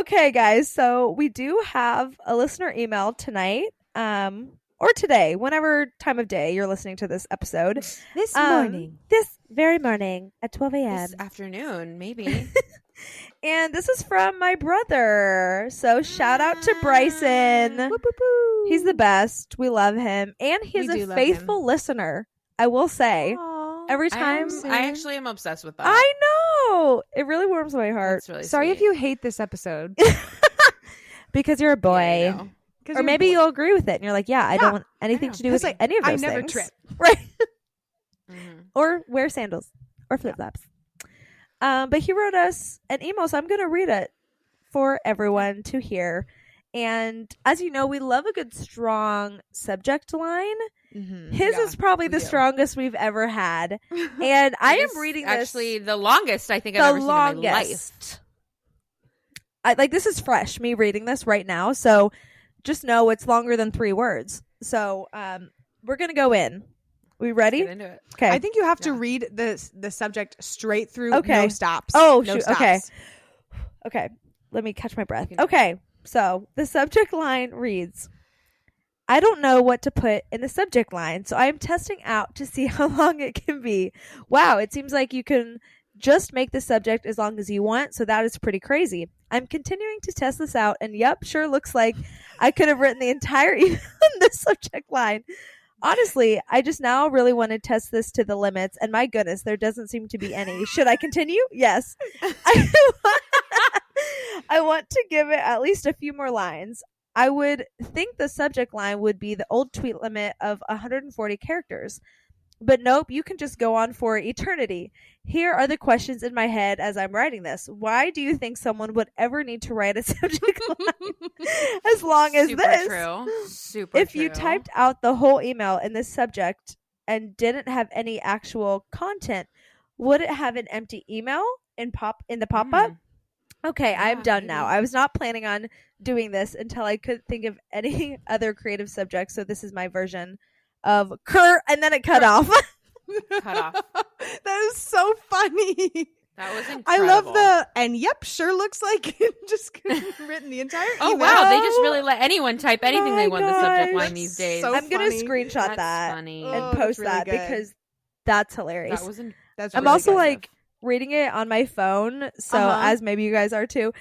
Okay, guys. So we do have a listener email tonight, or today, whenever time of day you're listening to this episode. This morning. This very morning at 12 a.m. This afternoon, maybe. And this is from my brother. So shout out to Bryson. Whoop, whoop, whoop. He's the best. We love him. And he's We do a love faithful listener, I will say. Aw. Every time. I actually am obsessed with that. I know. It really warms my heart. That's really Sorry sweet. if you hate this episode. Because you're a boy. Yeah, I know. Or maybe you'll agree with it and you're like, yeah, I don't want anything know. to do with 'Cause, like, any of I those never things. trip. Right. Mhm. Or wear sandals or flip flops. But he wrote us an email, so I'm going to read it for everyone to hear. And as you know, we love a good strong subject line. Mhm. His Yeah, is probably we the do. strongest we've ever had. And I It am is reading this. actually the longest I think The I've ever seen in my life. longest. This is fresh, me reading this right now. So just know it's longer than 3 words. So we're going to go in. We ready? Get into it. Okay. I think you have to Yeah. read the subject straight through. Okay. No stops. Oh, no shoot. stops. Okay. Okay. Let me catch my breath. You can- Okay. So the subject line reads, I don't know what to put in the subject line, so I am testing out to see how long it can be. Wow, it seems like you can just make the subject as long as you want, so that is pretty crazy. I'm continuing to test this out, and yep, sure looks like I could have written the entire email in this subject line. Honestly, I just now really want to test this to the limits, and my goodness, there doesn't seem to be any. Should I continue? Yes. I want to give it at least a few more lines. I would think the subject line would be the old tweet limit of 140 characters. But nope, you can just go on for eternity. Here are the questions in my head as I'm writing this. Why do you think someone would ever need to write a subject line as long as Super this? true. Super If true. you typed out the whole email in this subject and didn't have any actual content, would it have an empty email in the pop-up? Okay, I'm Yeah, done now. maybe. I was not planning on doing this until I could think of any other creative subject, so this is my version of and then it cut off. Cut off. That is so funny. That was incredible. I love and yep, sure looks like just written the entire Oh email. wow, they just really let anyone type anything My they want in the subject gosh. line these days. So I'm going to funny. screenshot That's that funny. and Oh, post that's really that good. because that's hilarious. That was That's I'm really also good. like reading it on my phone, so Uh-huh. as maybe you guys are too.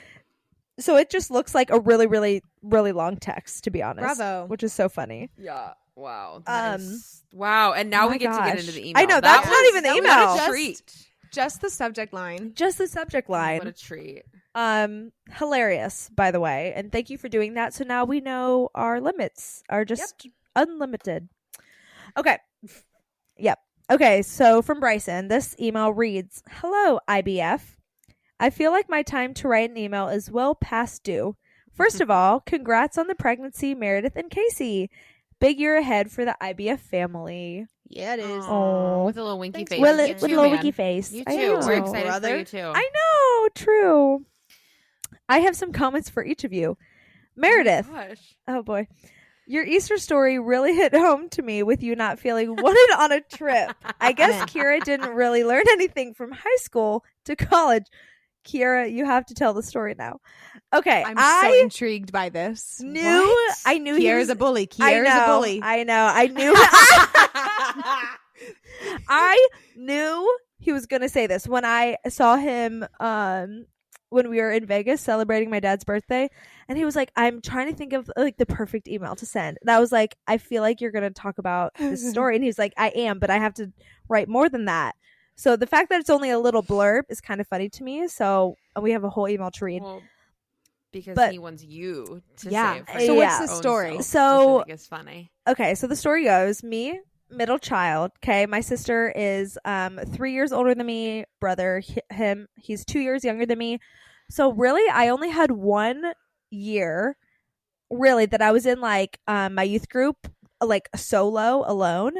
So it just looks like a really, really, really long text, to be honest. Bravo. Which is so funny. Yeah. Wow. Um, Wow. And now my we get to get gosh. into the email. I know, That that's not was- even the that was email. a treat. just the subject line. Just the subject line. What a treat. Hilarious, by the way, and thank you for doing that. So now we know our limits are just unlimited. Okay. Yep. Okay, so from Bryson, this email reads, Hello, IBF. I feel like my time to write an email is well past due. First of all, congrats on the pregnancy, Meredith and Casey. Big year ahead for the IBF family. Yeah, it is. Aw. With a little winky Thanks, face. With You a too, little man. winky face. You I too. know. We're excited Brother. for you too. I know, true. I have some comments for each of you. Meredith. Oh, gosh. Oh boy. Your Easter story really hit home to me with you not feeling wanted on a trip. I guess Kira didn't really learn anything from high school to college. Kira, you have to tell the story now. Okay, I'm so I intrigued by this. knew What? I knew he Kiera's was a bully. I Kiera's know, a bully. I know. I knew I knew he was going to say this when I saw him when we were in Vegas celebrating my dad's birthday, and he was like, I'm trying to think of like the perfect email to send. And I was like, I feel like you're going to talk about this story. And he was like, I am, but I have to write more than that. So the fact that it's only a little blurb is kind of funny to me. So we have a whole email to read. Well, because But- he wants you to Yeah. say it for So your what's the own story? self, So- which I think is funny. Okay, so the story goes, me, middle child, okay, my sister is 3 years older than me, brother, he's 2 years younger than me. So really, I only had 1 year, really, that I was in like my youth group, like solo, alone.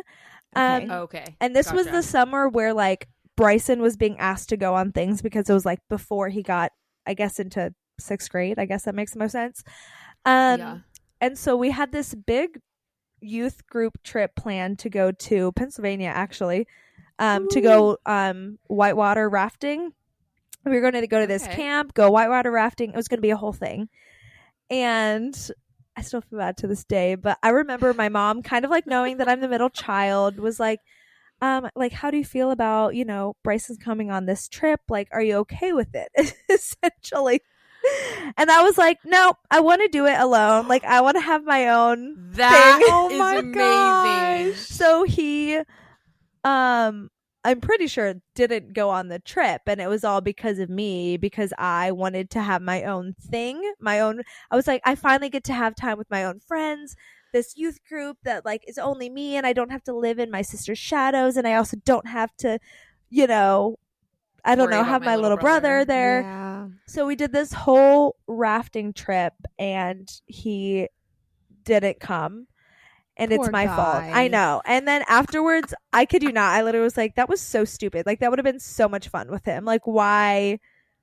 Okay. Okay. And this was Gotcha. the summer where like Bryson was being asked to go on things because it was like before he got, I guess, into 6th grade. I guess that makes the most sense. Yeah. And so we had this big youth group trip planned to go to Pennsylvania, actually, to go whitewater rafting. We were going to go to this Okay. camp, go whitewater rafting. It was going to be a whole thing. And I still feel bad to this day, but I remember my mom kind of like knowing that I'm the middle child was like, how do you feel about, Bryson's coming on this trip? Like, are you okay with it? Essentially. And I was like, no, I want to do it alone. Like, I want to have my own That thing. Oh is my amazing. gosh. So he, I'm pretty sure didn't go on the trip, and it was all because of me, because I wanted to have my own thing, I was like, I finally get to have time with my own friends, this youth group that like is only me, and I don't have to live in my sister's shadows, and I also don't have to, I don't Worry know, about have my little brother there. Yeah. So we did this whole rafting trip, and he didn't come. And it's Poor my fault. guy. I know. And then afterwards, I kid you not, I literally was like, that was so stupid. Like, that would have been so much fun with him. Like, why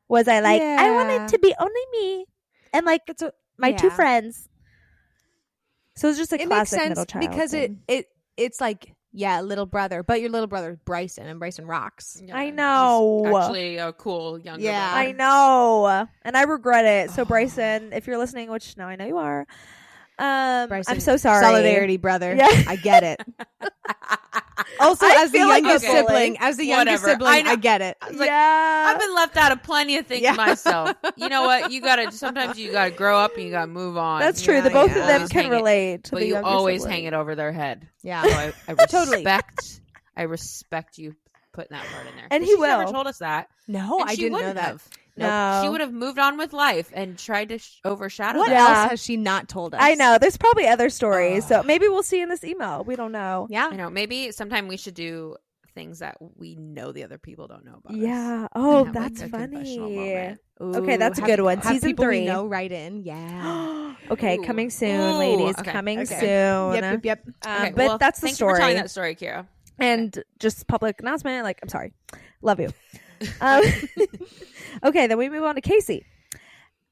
was I like, I want Yeah. it to be only me and like my two yeah. friends. So it's just a It makes classic sense middle child because thing. it's like, yeah, little brother, but your little brother is Bryson, and Bryson rocks. Yeah, I he's know. actually a cool younger Yeah. brother. I know. And I regret it. So Oh. Bryson, if you're listening, which now I know you are, Bryson, I'm so sorry. Solidarity, brother. Yeah. I get it. Also, I as the feel like youngest a bully. sibling, Whatever. I know. get it. I was like, yeah. I've been left out of plenty of things Yeah. myself. You know what? Sometimes you gotta grow up and you gotta move on. That's true. Yeah, The both yeah. of them Always can hang it. relate to But the you younger always sibling. hang it over their head. Yeah. So I Totally. I respect you putting that part in there. And 'Cause he she's never will. told us that. No, And I she didn't know wouldn't that. have. No. She would have moved on with life and tried to overshadow What that. Yeah. else has she not told us? I know. There's probably other stories. Ugh. So maybe we'll see in this email. We don't know. Yeah. I know. Maybe sometime we should do things that we know the other people don't know about us. Yeah. Oh, And have, like, that's a confessional funny. moment. Okay, that's a have- good one. Have Season people 3. we know write in. Yeah. Okay, Ooh. coming soon, Ooh. ladies. Okay. Coming Okay. soon. Yep. Okay, But well, that's the thank you for story. telling that story, Kira. And just public announcement. Like, I'm sorry. Love you. Okay, then we move on to Casey.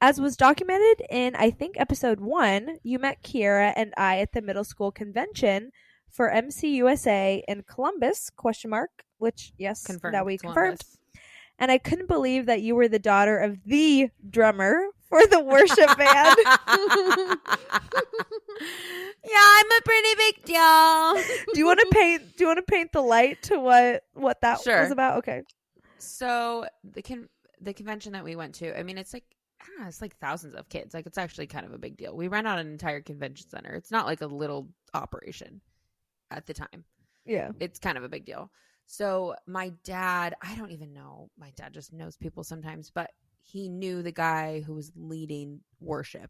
As was documented in, I think, episode 1, you met Kiera and I at the middle school convention for MCUSA in Columbus, ? Which, yes, Confirmed. that we Columbus. confirmed. And I couldn't believe that you were the daughter of the drummer for the worship band. Yeah, I'm a pretty big deal. Do you want to paint the light to what that Sure. was about? Okay. So the convention that we went to, I mean, it's like, I don't know, it's like thousands of kids. Like, it's actually kind of a big deal. We ran out an entire convention center. It's not like a little operation at the time. Yeah. It's kind of a big deal. So my dad, I don't even know. My dad just knows people sometimes, but he knew the guy who was leading worship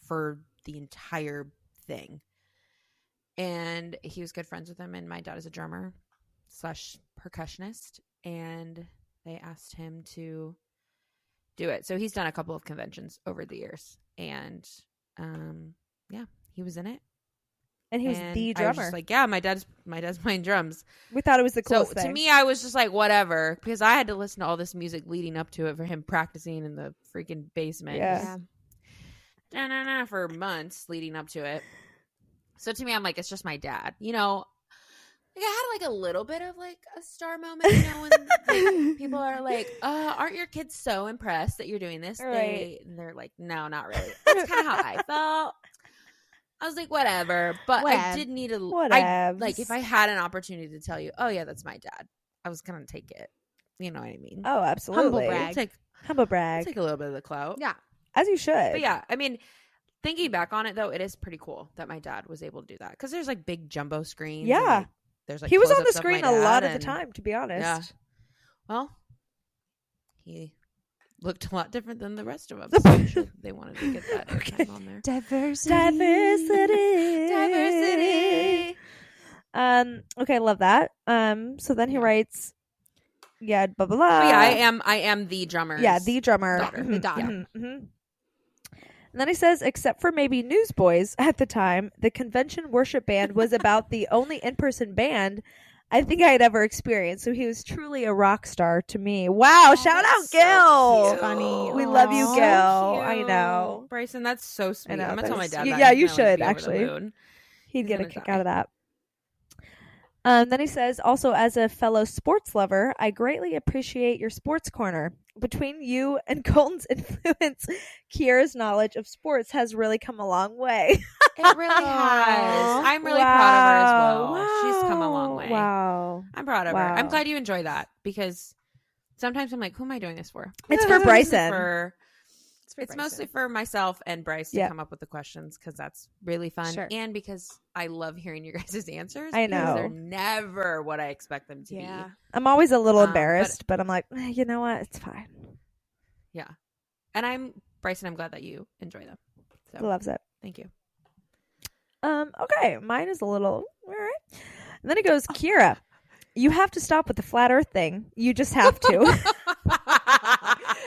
for the entire thing. And he was good friends with him. And my dad is a drummer / percussionist. And they asked him to do it. So he's done a couple of conventions over the years. And yeah, he was in it. And he was And the I was drummer. just like, yeah, my dad's playing drums. We thought it was the So coolest to thing. me, I was just like, whatever, because I had to listen to all this music leading up to it for him practicing in the freaking basement. Yeah. Da-na-na for months leading up to it. So to me, I'm like, it's just my dad. You know, like I had like a little bit of like a star moment, you know, when like, people are like, aren't your kids so impressed that you're doing this? Right. They're like, no, not really. That's kind of how I felt. I was like, whatever. But I did need Whatevs. if I had an opportunity to tell you, oh yeah, that's my dad, I was gonna take it. You know what I mean? Oh, absolutely. Humble brag. Humble brag. Take a little bit of the clout. Yeah. As you should. But yeah, I mean, thinking back on it though, it is pretty cool that my dad was able to do that because there's like big jumbo screens. Yeah. and, like, there's like he was on the close-ups of my screen a lot dad of the and- time, to be honest. Yeah. Well, he looked a lot different than the rest of us. So they wanted to get that Okay. airtime on there. Diversity. Diversity. Okay, love that. So then he writes, yeah, blah blah blah. But yeah, I am the drummer. Yeah, the drummer. daughter. The daughter. Mhm, mhm. And then he says, except for maybe Newsboys at the time, the convention worship band was about the only in-person band I think I had ever experienced. So he was truly a rock star to me. Wow, shout out That's so Gil. cute. Funny. We love you, Aw. Gil. Cute. I know. Bryson, that's so sweet. know, I'm gonna tell my that's- dad you- that. yeah, He's you gonna, like, should, be over the actually. moon. He'd He's get a gonna kick die. out of that. Then he says, also as a fellow sports lover, I greatly appreciate your sports corner. Between you and Colton's influence, Kiera's knowledge of sports has really come a long way. It really has. I'm really proud of her as well. She's come a long way. Wow. I'm proud of her. I'm Wow. glad you enjoy that because sometimes I'm like, who am I doing this for? It's for Bryson. It's mostly for myself and Bryce to come up with the questions because that's really fun. Sure. And because I love hearing your guys' answers. I because know. they're never what I expect them to be. I'm always a little embarrassed, but I'm like, you know what? It's fine. Yeah. And Bryson, I'm glad that you enjoy them. So, Loves it. Thank you. Okay. Mine is a little, all right. And then it goes, Kiera, you have to stop with the flat earth thing. You just have to.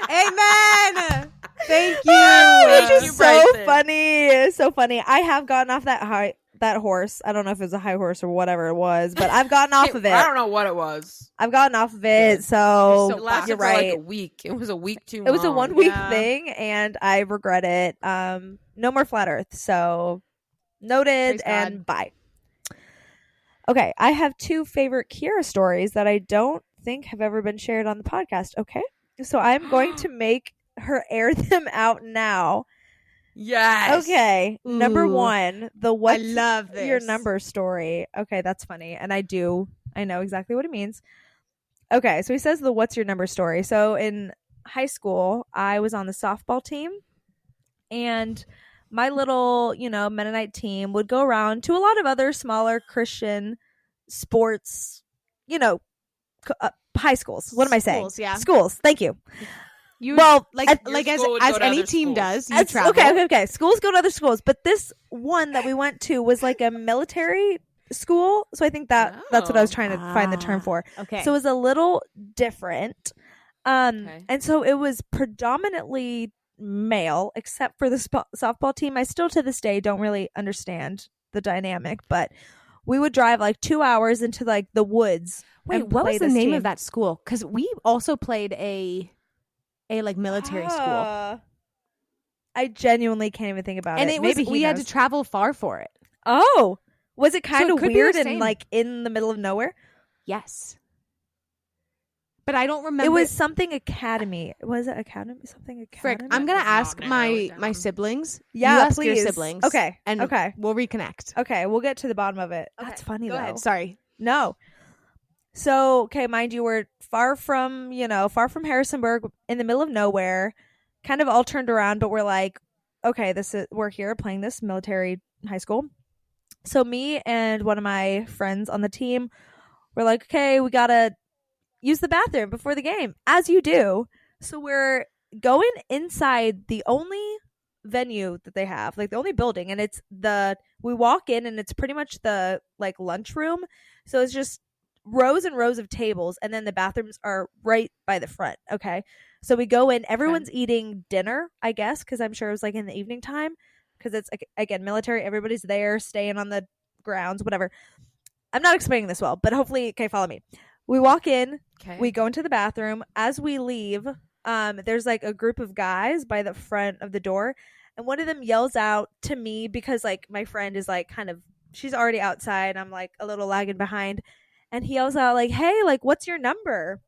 Amen. Thank you. It's Thank just you, so Bryson. funny. It's so funny. I have gotten off that horse. I don't know if it was a high horse or whatever it was, but I've gotten off of it. I don't know what it was. I've gotten off of it. So It lasted you're for right. like a week. It was a week too long. It was a 1 week Yeah. thing, and I regret it. No more flat Earth. So noted Praise and bye. Okay, I have 2 favorite Kiera stories that I don't think have ever been shared on the podcast. Okay, so I'm going to make her air them out now. Yes. Okay, number Ooh. 1, the what's I love this. your number story. Okay, that's funny, and I know exactly what it means. Okay, so he says the what's your number story. So in high school, I was on the softball team, and my little, Mennonite team would go around to a lot of other smaller Christian sports, high schools. What am I saying? Schools, yeah. Schools. Thank you. You Well, like at- Your like as school would go to any other team schools. does, you That's- travel. Okay. Schools go to other schools, but this one that we went to was like a military school. So I think that's what I was trying to find the term for. Okay. So it was a little different. Okay. And so it was predominantly male, except for the softball team. I still to this day don't really understand the dynamic, but we would drive like 2 hours into like the woods. Wait, and what play was the this name team. of that school? Because we also played a like military school, I genuinely can't even think about and it. it was Maybe we he had knows. to travel far for it. Oh, was it kind it of could be weird the and same. like in the middle of nowhere? Yes, but I don't remember. It was something academy. Was it academy? Something Frick, academy? I'm gonna Does not ask narrow my it down. siblings. Yeah, you ask please. your siblings. Okay, and okay. we'll reconnect. Okay, we'll get to the bottom of it. That's funny Go though. ahead. Sorry. No. So, okay, mind you, we're far from Harrisonburg, in the middle of nowhere, kind of all turned around, but we're like, okay, we're here playing this military high school. So me and one of my friends on the team were like, okay, we gotta use the bathroom before the game, as you do. So we're going inside the only venue that they have, like the only building, and we walk in and it's pretty much the like lunchroom. So it's just rows and rows of tables, and then the bathrooms are right by the front. Okay, so we go in, everyone's eating dinner, I guess, because I'm sure it was like in the evening time, because it's again military, everybody's there staying on the grounds, whatever. I'm not explaining this well, but hopefully, okay, follow me. We walk in, Okay. we go into the bathroom. As we leave, there's like a group of guys by the front of the door, and one of them yells out to me because like my friend is like she's already outside. I'm like a little lagging behind, and he yells out like, "Hey, like, what's your number?"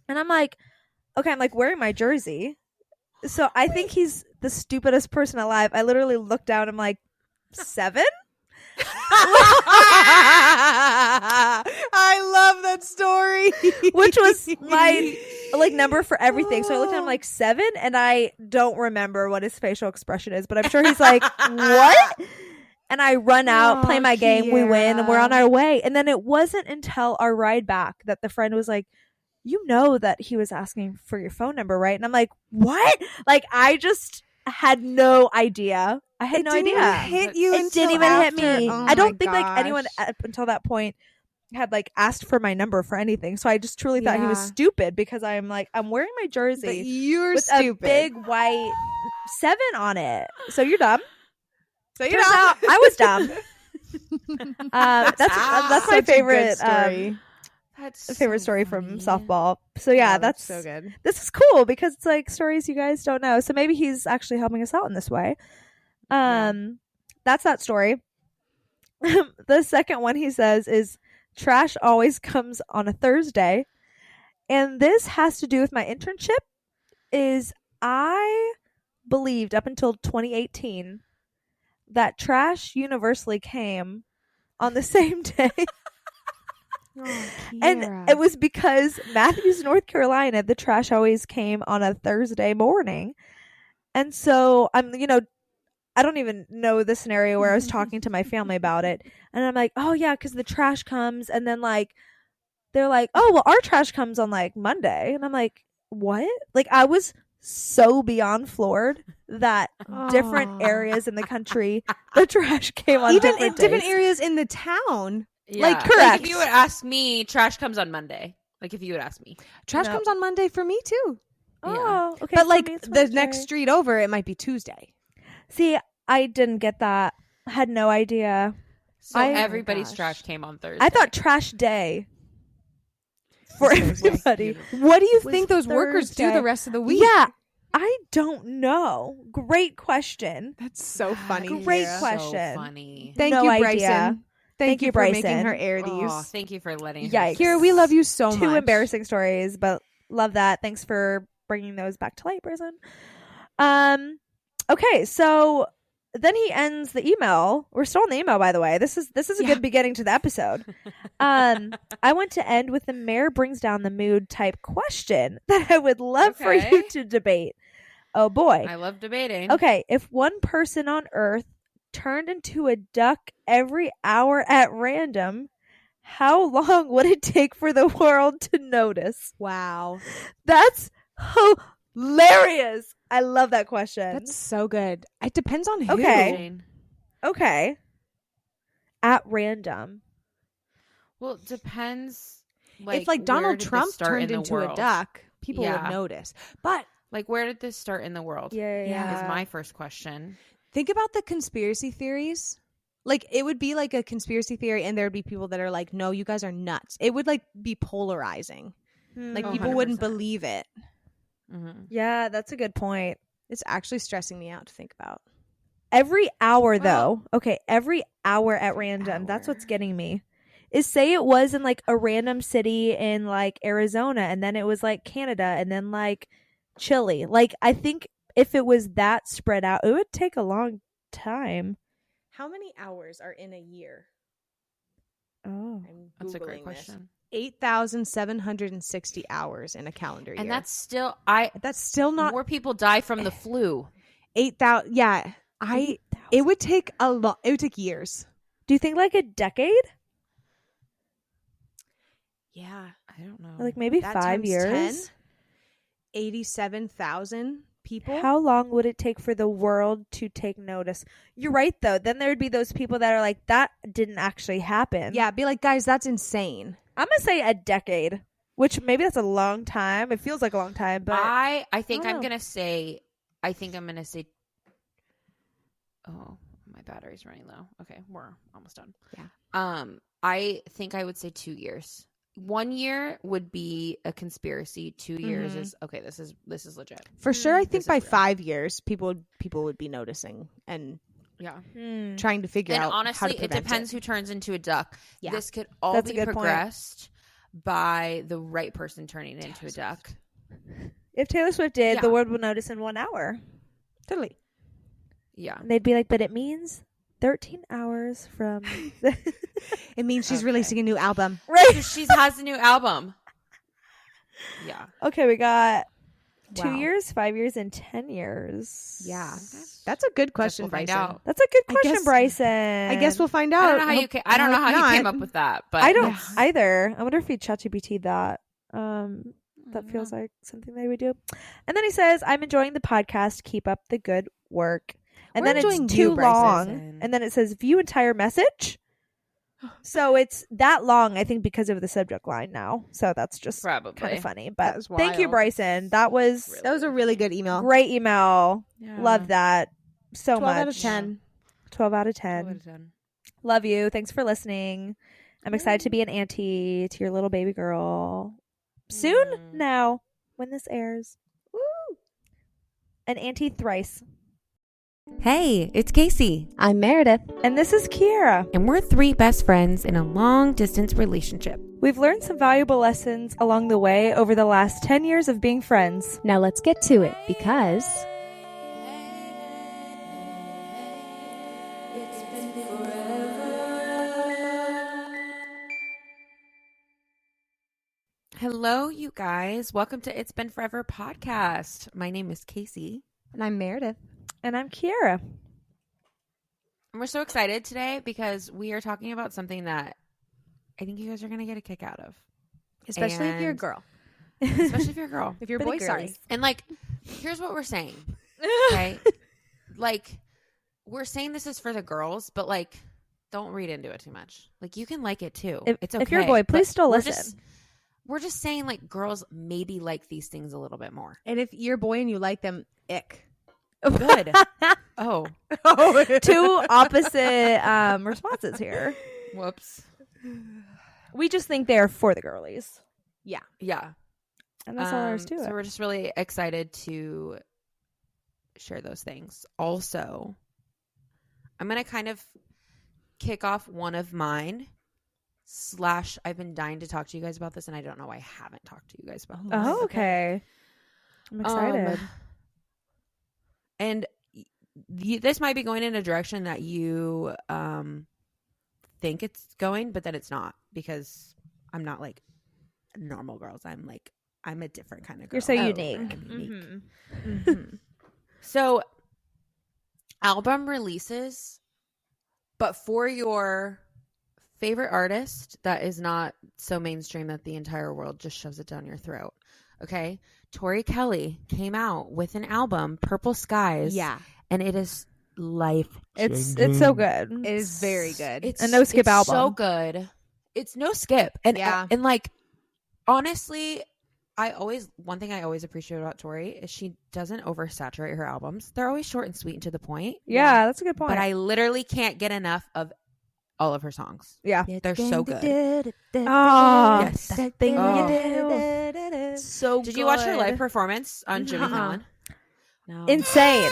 And I'm like, okay, I'm like wearing my jersey, so I think he's the stupidest person alive. I literally look down. I'm like, 7. I love that story. Which was my like number for everything. So I looked at him like 7, and I don't remember what his facial expression is, but I'm sure he's like, what? And I run out, play my game, we win, and we're on our way. And then it wasn't until our ride back that the friend was like, you know that he was asking for your phone number, right? And I'm like, what? Like, I just had no idea. I had no idea. Hit you? It didn't even hit me. Oh I don't my think like anyone gosh. up until that point had like asked for my number for anything. So I just truly thought he was Yeah. stupid because I'm like, I'm wearing my But jersey you're with stupid. a big white 7 on it. So you're dumb. so Turns out I was dumb. That's my Such a good favorite story. That's favorite so story funny. from softball. So yeah, that's so good. This is cool because it's like stories you guys don't know. So maybe he's actually helping us out in this way. That's that story. The second one he says is Trash always comes on a Thursday. And this has to do with my internship. Is I believed up until 2018 that trash universally came on the same day. Oh, And Kiera. it was because Matthews, North Carolina, the trash always came on a Thursday morning. And so I don't even know the scenario where I was talking to my family about it. And I'm like, oh yeah, because the trash comes. And then like, they're like, oh, well, our trash comes on like Monday. And I'm like, what? Like, I was so beyond floored that different Aw. areas in the country, the trash came on Even in different different days. areas in the town. Yeah. correct. If you would ask me, trash comes on Monday. Like if you would ask me. Trash Nope. comes on Monday for me too. Oh, okay. But for like me it's the next Wednesday. street over, it might be Tuesday. See, I didn't get that. Had no idea. So I- everybody's gosh. trash came on Thursday. I thought trash day for Was Thursday. everybody. What do you Was think those workers do Thursday. the rest of the week? Yeah, I don't know. Great question. That's so funny. Great Kiera. question. So funny. Thank No you, idea. Bryson. Thank you for making Bryson. her air these. Oh, thank you for letting Yikes. Kiera, we love you so much. Two embarrassing stories, but love that. Thanks for bringing those back to light, Bryson. Okay, so then he ends the email. We're still in the email, by the way. This is a Yeah. good beginning to the episode. I want to end with the mayor brings down the mood type question that I would love for Okay. you to debate. Oh boy. I love debating. Okay, if one person on Earth turned into a duck every hour at random, how long would it take for the world to notice? Wow. That's hilarious. I love that question. That's so good. It depends on who. Okay. Jane. Okay. At random. Well, it depends. If where Donald did this Trump start turned in the into a world? duck, people Yeah. would notice. But Like, where did this start in the world? Yeah. Is my first question. think about the conspiracy theories. Like, it would be like a conspiracy theory, and there would be people that are like, no, you guys are nuts. It would like be polarizing. Like, Oh, people wouldn't 100%. believe it. Mm-hmm. Yeah, that's a good point. It's actually stressing me out to think about. Every hour, Well- though. Okay, every hour at random. That's what's hour. getting me. Is say it was in like a random city in like Arizona, and then it was like Canada, and then like Chile. Like, I think if it was that spread out, it would take a long time. How many hours are in a year? Oh. I'm That's a Googling great this. question. 8,760 hours in a calendar year. And that's still that's still not more people die from the flu. 8,000. Yeah, it would take a lot. It would take years. Do you think like a decade? Yeah, I don't know. Or like maybe That 5 times years? 10? 87,000 people. How long would it take for the world to take notice? You're right, though. Then there'd be those people that are like, that didn't actually happen. Yeah, be like, guys, that's insane. I'm going to say a decade, which maybe that's a long time. It feels like a long time, but I think I don't I'm know. gonna say. I think I'm gonna say. Oh, my battery's running low. Okay, we're almost done. Yeah. I think I would say 2 years. 1 year would be a conspiracy. 2 years Mhm. is okay. This is legit. For sure, I think This by is real. 5 years, people would be noticing and Yeah. trying to figure And out. how honestly, to it prevent depends who turns into a duck. Yeah. This could all That's a be good point. progressed by the right person turning into a duck. if Taylor Swift did, Yeah. the world would notice in 1 hour. Totally. Yeah. And they'd be like, but it means 13 hours from... It means she's Okay. releasing a new album. right. So she has a new album. Yeah. Okay, we got 2 Wow. years, 5 years, and 10 years. Yeah. Okay. That's a good Guess question, we'll find Bryson. out. That's a good I question, guess- Bryson. I guess we'll find out. I don't know how you Hope- I don't know how you came not. up with that, but I don't Yeah. either. I wonder if he ChatGPT'd that. That feels like something they would do. And then he says, I'm enjoying the podcast. Keep up the good work. And We're then enjoying it's you, too Bryson. long. And then it says, view entire message. So it's that long, I think, because of the subject line now. So that's just probably kind of funny. That But was thank you, wild. Bryson. That was Really? That was a really good email. great email. Yeah. Love that so 12 much. out of 10. 12 out of 12 out 10. of 10. Love you. Thanks for listening. I'm excited to be an auntie to your little baby girl soon Mm. now when this airs. Woo! An auntie thrice. Hey, it's Casey, I'm Meredith. And this is Kiara. and we're three best friends in a long-distance relationship. We've learned some valuable lessons along the way over the last 10 years of being friends. Now let's get to it because Hello, you guys. Welcome to It's Been Forever podcast. My name is Casey. and I'm Meredith. And I'm Kiara. And we're so excited today because we are talking about something that I think you guys are going to get a kick out of. Especially if you're a And- girl. Especially if you're a girl. If you're a Pretty boy, sorry. girlies. And like, here's what we're saying. Okay? Like, we're saying this is for the girls, but like, don't read into it too much. Like, you can like it too. It's okay. If you're a boy, please but still we're listen. we're just saying like girls maybe like these things a little bit more. And if you're a boy and you like them, ick. Good. Oh. Two opposite responses here. Whoops. We just think they're for the girlies. Yeah. And that's all there is to So it. we're just really excited to share those things. Also, I'm going to kind of kick off one of mine. / I've been dying to talk to you guys about this, and I don't know why I haven't talked to you guys about this. Oh, okay. I'm excited. And this might be going in a direction that you think it's going, but then it's not, because I'm not like normal girls. I'm a different kind of girl. You're so Oh, unique. I'm unique. Mm-hmm. So, album releases, but for your favorite artist that is not so mainstream that the entire world just shoves it down your throat. Okay? Tori Kelly came out with an album, Purple Skies. Yeah. And it is life. It's so good. It is very good. It's A no skip it's album. so good. It's no skip. And Yeah. and like, honestly, one thing I always appreciate about Tori is she doesn't oversaturate her albums. They're always short and sweet and to the point. Yeah, that's a good point. But I literally can't get enough of all of her songs. yeah. They're so good. Oh, Yes. that thing Oh. you do. So Did you watch her good. live performance on Jimmy Uh-uh. Fallon? No. Insane.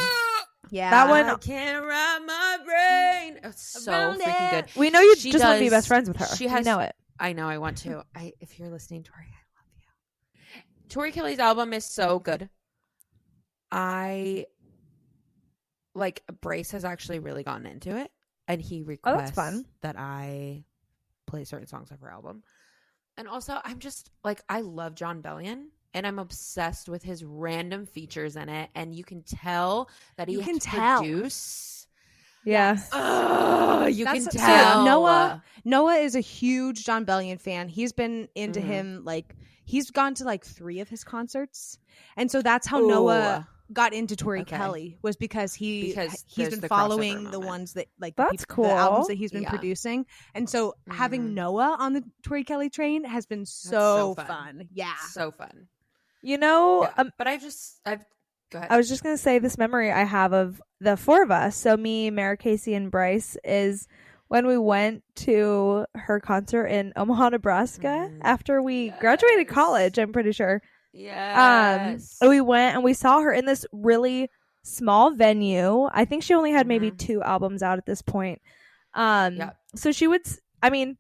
Yeah. That one- I can't wrap my brain. It's so Around freaking good. We know you She just want to be does- best friends with her. she We has- know it. I know. I want to. If you're listening, Tori, I love you. Tori Kelly's album is so good. Brace has actually really gotten into it, and he requests fun. that I play certain songs of her album. And also, I'm just I love John Bellion, and I'm obsessed with his random features in it, and you can tell that You he can can tell. produce. Yeah. You can That's- so tell. Noah is a huge John Bellion fan. He's been into Mhm. him, he's gone to 3 of his concerts. And so that's how Ooh. Noah got into Tori Okay. Kelly, was because he's There's been the following crossover the moment. ones that That's the albums cool. that he's been Yeah. producing. And so having Mhm. Noah on the Tori Kelly train has been so so fun. fun. Yeah. So fun. You know, Yeah. But I've go ahead. I was just going to say this memory I have of the four of us. So me, Mara, Casey, and Bryce is when we went to her concert in Omaha, Nebraska after we graduated Yes. college, I'm pretty sure. Yes. We went and we saw her in this really small venue. I think she only had maybe Mhm. 2 albums out at this point. Yep. So she would, I mean,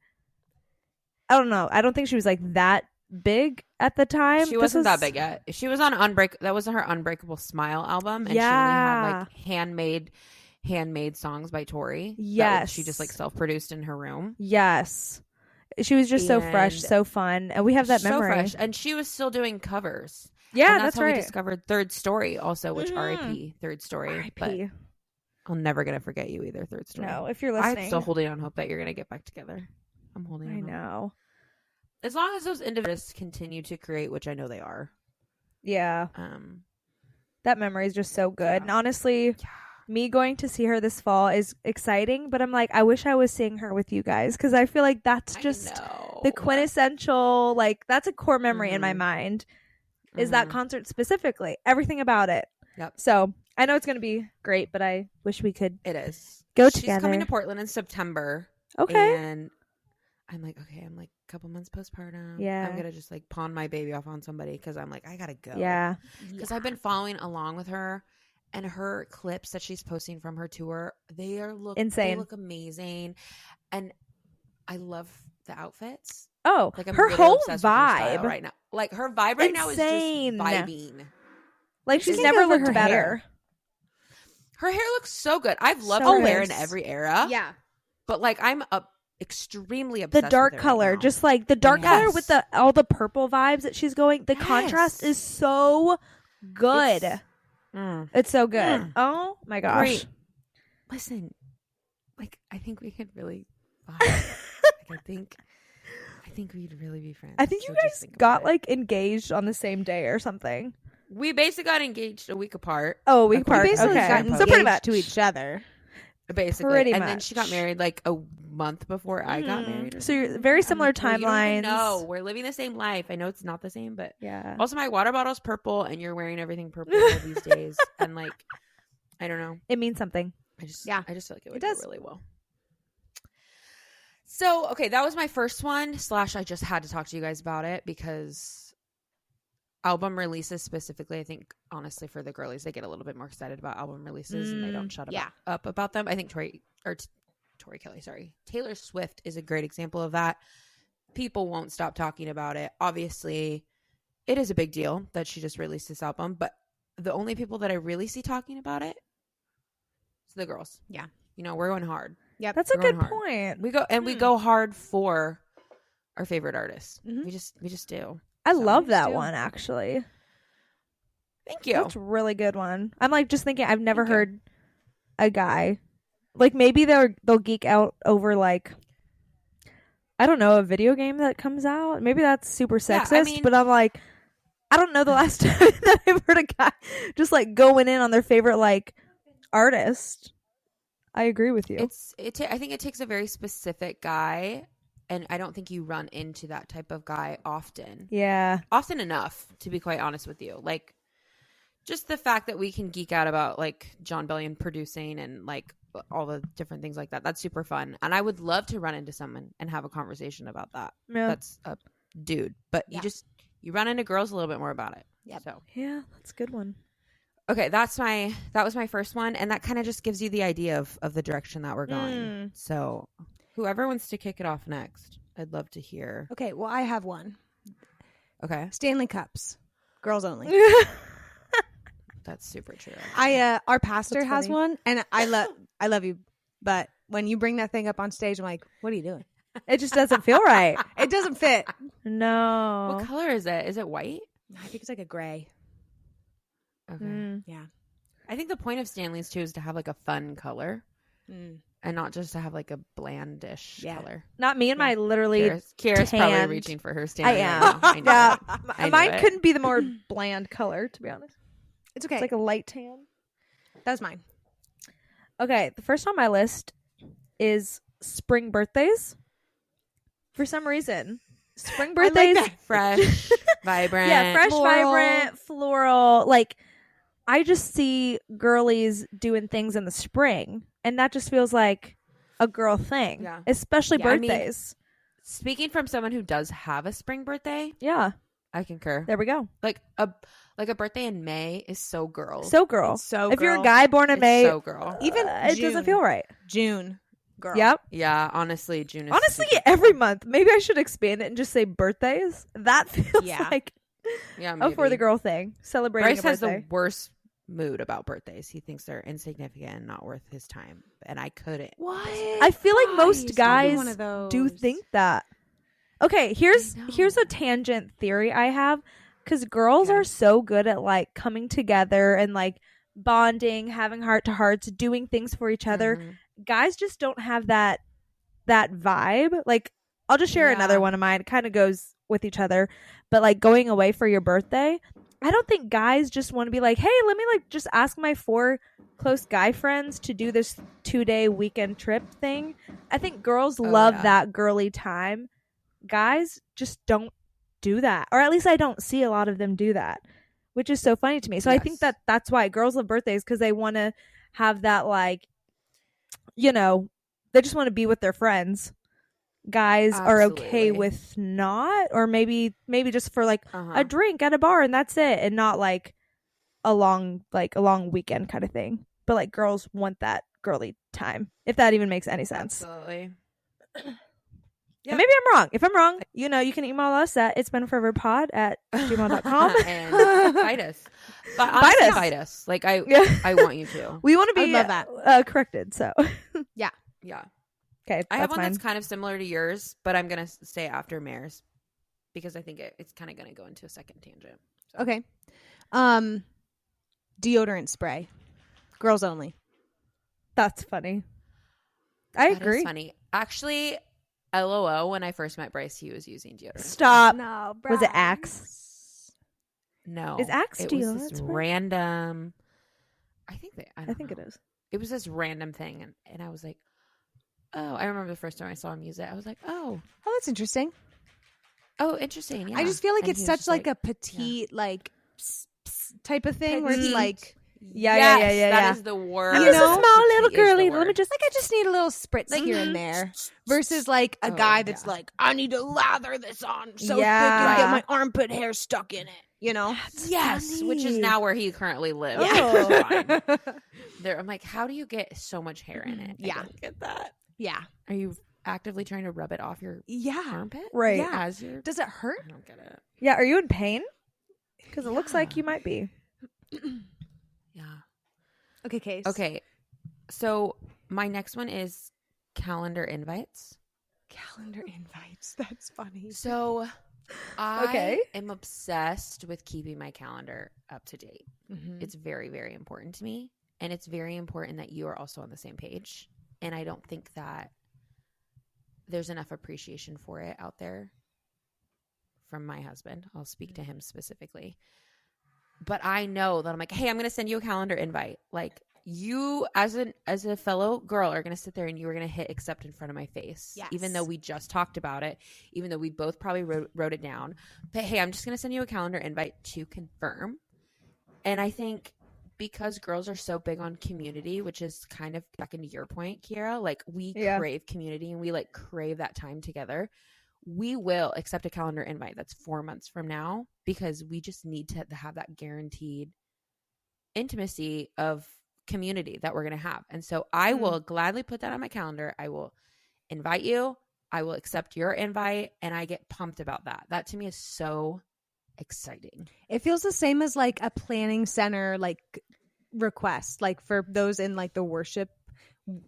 I don't know. I don't think she was that big at the time. She This wasn't that was- big yet. She was on That was her Unbreakable Smile album, and Yeah. she only had handmade songs by Tori. that Yes. she just self-produced in her room. Yes. She was just so fresh, And so fun. And we have that so memory. fresh, and she was still doing covers. Yeah, and that's how right. we discovered Third Story, also, which Mhm. R.I.P. Third Story. But R.I.P. I'm never gonna forget you either, Third Story. No, if you're I'm listening. still holding on hope that you're gonna get back together. I'm holding on I hope. know. As long as those individuals continue to create, which I know they are. Yeah. Um, That memory is just so good. Yeah. And honestly, me going to see her this fall is exciting, but I'm I wish I was seeing her with you guys because I feel like that's just the quintessential, that's a core memory in my Mhm. mind, is that Mhm. concert specifically. Everything about it. Yep. So I know it's going to be great, but I wish we could It is. go She's together. coming to Portland in September. Okay. And I'm okay, I'm a couple months postpartum. Yeah. I'm going to just pawn my baby off on somebody because I'm I got to go. Yeah. Because I've been following along with her And her clips that she's posting from her tour, they Insane. They look amazing. And I love the outfits. Oh, Like I'm her really whole obsessed with her style vibe. right now. Like her vibe right now is just Insane. vibing. Like she's can't never get over looked her better. hair. Her hair looks so good. I've loved So her hair in good. every era. Yeah. But like I'm extremely The obsessed dark with it color, right now. just like the dark color Yes. with all the purple vibes that she's going. The contrast Yes. is so good. It's so good. Mm. Oh my gosh. Great. Listen, like I think we could really vibe. Like, I think we'd really be friends. I think So you just guys think got about it. like engaged on the same day or something. We basically got engaged a week apart. Oh, a week We apart. basically Okay. got So pretty engaged much to each other. Basically. Pretty and then she got much. married like a month before I got Mhm. married. or So you're something. very I'm similar like, well, you don't even timelines. know. We're living the same life. I know it's not the same, but Yeah. also my water bottle's purple and you're wearing everything purple these days. And like, I don't know. It means something. I just Yeah. feel like it would It does. go really well. So, okay, that was my first one. / I just had to talk to you guys about it because album releases specifically, I think, honestly, for the girlies, they get a little bit more excited about album releases and they don't shut up about them. I think Taylor Swift is a great example of that. People won't stop talking about it. Obviously, it is a big deal that she just released this album, but the only people that I really see talking about it is the girls. Yeah. You know, we're going hard. Yep. That's a We're going good hard. point. We go hard for our favorite artists. Mhm. We just do. I So, love that too. one actually. Thank you. That's a really good one. I'm like just thinking I've never Thank you. heard a guy like maybe they'll geek out over like I don't know, a video game that comes out. Maybe that's super Yeah, sexist, I mean- but I'm like I don't know the last time that I've heard a guy just like going in on their favorite like artist. I agree with you. I think it takes a very specific guy, and I don't think you run into that type of guy often. Yeah. Often enough, to be quite honest with you. Like, just the fact that we can geek out about like John Bellion producing and like all the different things like that. That's super fun, and I would love to run into someone and have a conversation about that. Yeah. That's a dude, but Yeah. you run into girls a little bit more about it. Yep. So. Yeah, that's a good one. Okay, that was my first one, and that kind of just gives you the idea of the direction that we're going. So, whoever wants to kick it off next, I'd love to hear. Okay, well, I have one. Okay, Stanley Cups. Girls only. that's super true. Our pastor That's has funny. one, and I love you, but when you bring that thing up on stage, I'm like, what are you doing? It just doesn't feel right. It doesn't fit. No. What color is it? Is it white? I think it's like a gray. Okay. Mm. Yeah. I think the point of Stanley's too is to have like a fun color Mm. and not just to have like a blandish Yeah. color. Not me and my literally Kira's probably tanned. reaching for her I Stanley. am. Right now. I know Yeah. it. I know Mine it. couldn't be the more bland color, to be honest. It's okay. It's like a light tan. That's mine. Okay, the first on my list is spring birthdays. For some reason, spring I like birthdays, that. fresh, vibrant. yeah, fresh, Floral. vibrant, floral. Like, I just see girlies doing things in the spring, and that just feels like a girl thing. Yeah. Especially Yeah, I mean- birthdays. Speaking from someone who does have a spring birthday, Yeah, I concur. there we go. Like a birthday in May is so girl. So girl. It's so if you're a girl. guy born in It's May, so girl. Even it doesn't June. feel right. June. Girl. Yep. Yeah, honestly, June is Honestly, super every girl. month. Maybe I should expand it and just say birthdays. That feels Yeah. like Yeah, a for the maybe. girl thing. Celebrating Bryce a has birthday. the worst mood about birthdays. He thinks they're insignificant and not worth his time, and I couldn't. What? I feel like most Don't be guys one of those. do think that. Okay, here's I know. a tangent theory I have, because girls Okay. are so good at like coming together and like bonding, having heart to hearts, doing things for each other. Mhm. Guys just don't have that vibe. Like, I'll just share Yeah. another one of mine. It kind of goes with each other, but like going away for your birthday, I don't think guys just want to be like, hey, let me like just ask my 4 close guy friends to do this 2-day weekend trip thing. I think girls love yeah. that girly time. Guys just don't do that, or at least I don't see a lot of them do that, which is so funny to me. So I think Yes. that's why girls love birthdays, because they want to have that, like, you know, they just want to be with their friends. Guys are okay Absolutely. with not, or maybe just for like Uh-huh. a drink at a bar and that's it, and not like a long weekend kind of thing. But like girls want that girly time, if that even makes any sense. Absolutely. And maybe I'm wrong. If I'm wrong, you can email us at itsbeenforeverpod@gmail.com And bite us. But honestly, bite us. Like I want you to. We want to be love that. Corrected. So Yeah. Okay. I have one mine. that's kind of similar to yours, but I'm gonna stay after Mare's because I think it's kind of gonna go into a second tangent. So. Okay. Deodorant spray. Girls only. That's funny. I That agree. is funny. Actually, LOL, when I first met Bryce, he was using deodorant. Stop. No, Was it Axe? No. Is Axe it was deodorant this spray? random. I think it is. It was this random thing, and I was like, oh, I remember the first time I saw him use it. I was like, oh, that's interesting. Oh, interesting. Yeah. I just feel like And it's he was such just like a petite like pss, pss type of thing where it's Petite. like Yeah. That is the word. I'm just a know? small little Petite is the girly. word. Let me just I just need a little spritz here and there versus like a Oh, guy that's yeah. like I need to lather this on so thick Yeah. and get my armpit hair stuck in it. You know? Yes, which is now where he currently lives. Oh. Which is fine. I'm like, how do you get so much hair in it? Yeah. I don't get that. Yeah. Are you actively trying to rub it off your Yeah. armpit? Right. Yeah. As your Does it hurt? I don't get it. Yeah. Are you in pain? Because it looks Yeah. like you might be. Yeah. Okay, Case. Okay. So my next one is calendar invites. Calendar invites. That's funny. So I Okay. am obsessed with keeping my calendar up to date. Mm-hmm. It's very, very important to me. And it's very important that you are also on the same page. And I don't think that there's enough appreciation for it out there from my husband. I'll speak to him specifically. But I know that I'm like, hey, I'm going to send you a calendar invite. Like you as a fellow girl are going to sit there and you are going to hit accept in front of my face. Yes. Even though we just talked about it, even though we both probably wrote it down. But hey, I'm just going to send you a calendar invite to confirm. And I think because girls are so big on community, which is kind of back into your point, Kiara, like we crave community and we like crave that time together. We will accept a calendar invite that's 4 months from now because we just need to have that guaranteed intimacy of community that we're going to have. And so I will gladly put that on my calendar. I will invite you. I will accept your invite. And I get pumped about that. That to me is so exciting. It feels the same as like a planning center like request, like for those in like the worship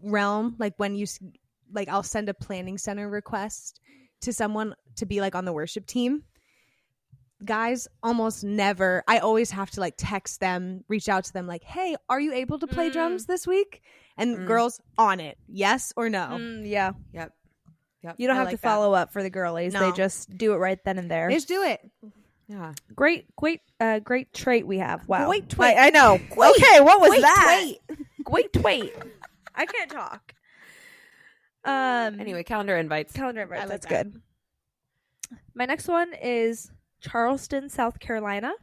realm. Like when you like, I'll send a planning center request to someone to be like on the worship team. Guys almost never. I always have to like text them, reach out to them, like, "Hey, are you able to play drums this week?" And girls on it, yes or no. Yeah. Yep. You don't I have like to follow up for the girlies. No. They just do it right then and there. Just do it. Yeah. Great trait we have. Wow. Great trait. I know. Okay, what was that? Great trait. I can't talk. Anyway, calendar invites. Calendar invites. I like That's that. good. My next one is Charleston, South Carolina.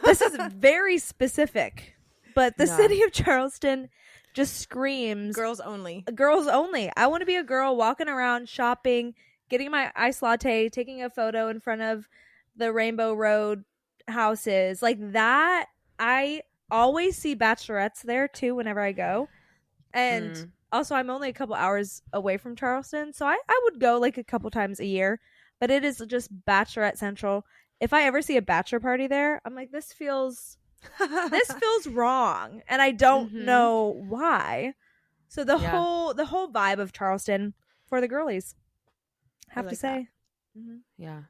This is very specific, but the Yeah. city of Charleston just screams Girls only. girls only. I want to be a girl walking around shopping, getting my iced latte, taking a photo in front of the Rainbow Road houses. Like that, I always see bachelorettes there too whenever I go. And also, I'm only a couple hours away from Charleston, so I would go like a couple times a year. But it is just bachelorette central. If I ever see a bachelor party there, I'm like, this feels wrong, and I don't know why. So the whole vibe of Charleston for the girlies, have to like say. Yeah.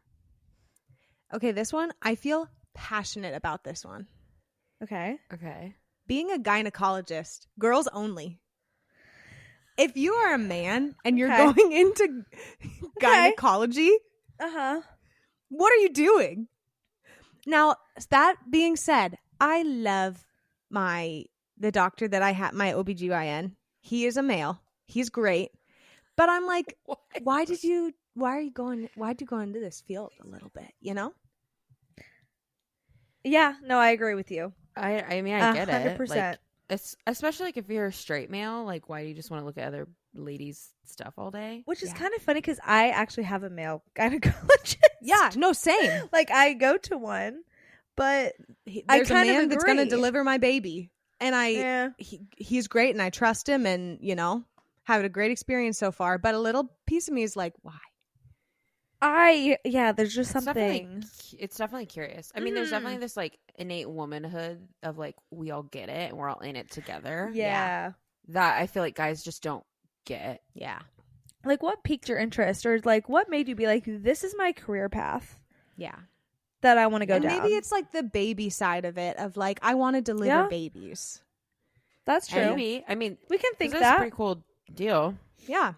Okay, this one, I feel passionate about this one. Okay. Being a gynecologist, girls only. If you are a man and you're Okay. going into gynecology, what are you doing? Now, that being said, I love the doctor that I have, my OBGYN. He is a male. He's great. But I'm like, why'd you go into this field a little bit, you know? Yeah, no, I agree with you. I mean, I get it. 100%. Like, it's especially like if you're a straight male, like why do you just want to look at other ladies' stuff all day? Which is kind of funny because I actually have a male gynecologist. Yeah, no, same. Like I go to one, but There's a kind of man that's going to agree. deliver my baby, and yeah. he's great, and I trust him, and had a great experience so far. But a little piece of me is like, why? There's just something. It's definitely curious. I mean, there's definitely this like innate womanhood of like we all get it and we're all in it together. Yeah. That I feel like guys just don't get. Yeah, Like, what piqued your interest, or like what made you be like, this is my career path yeah. that I want to go And down? maybe it's like the baby side of it, of like I want to deliver Yeah. babies. That's true. Maybe. I mean, We can think that's a that. pretty cool deal. Yeah,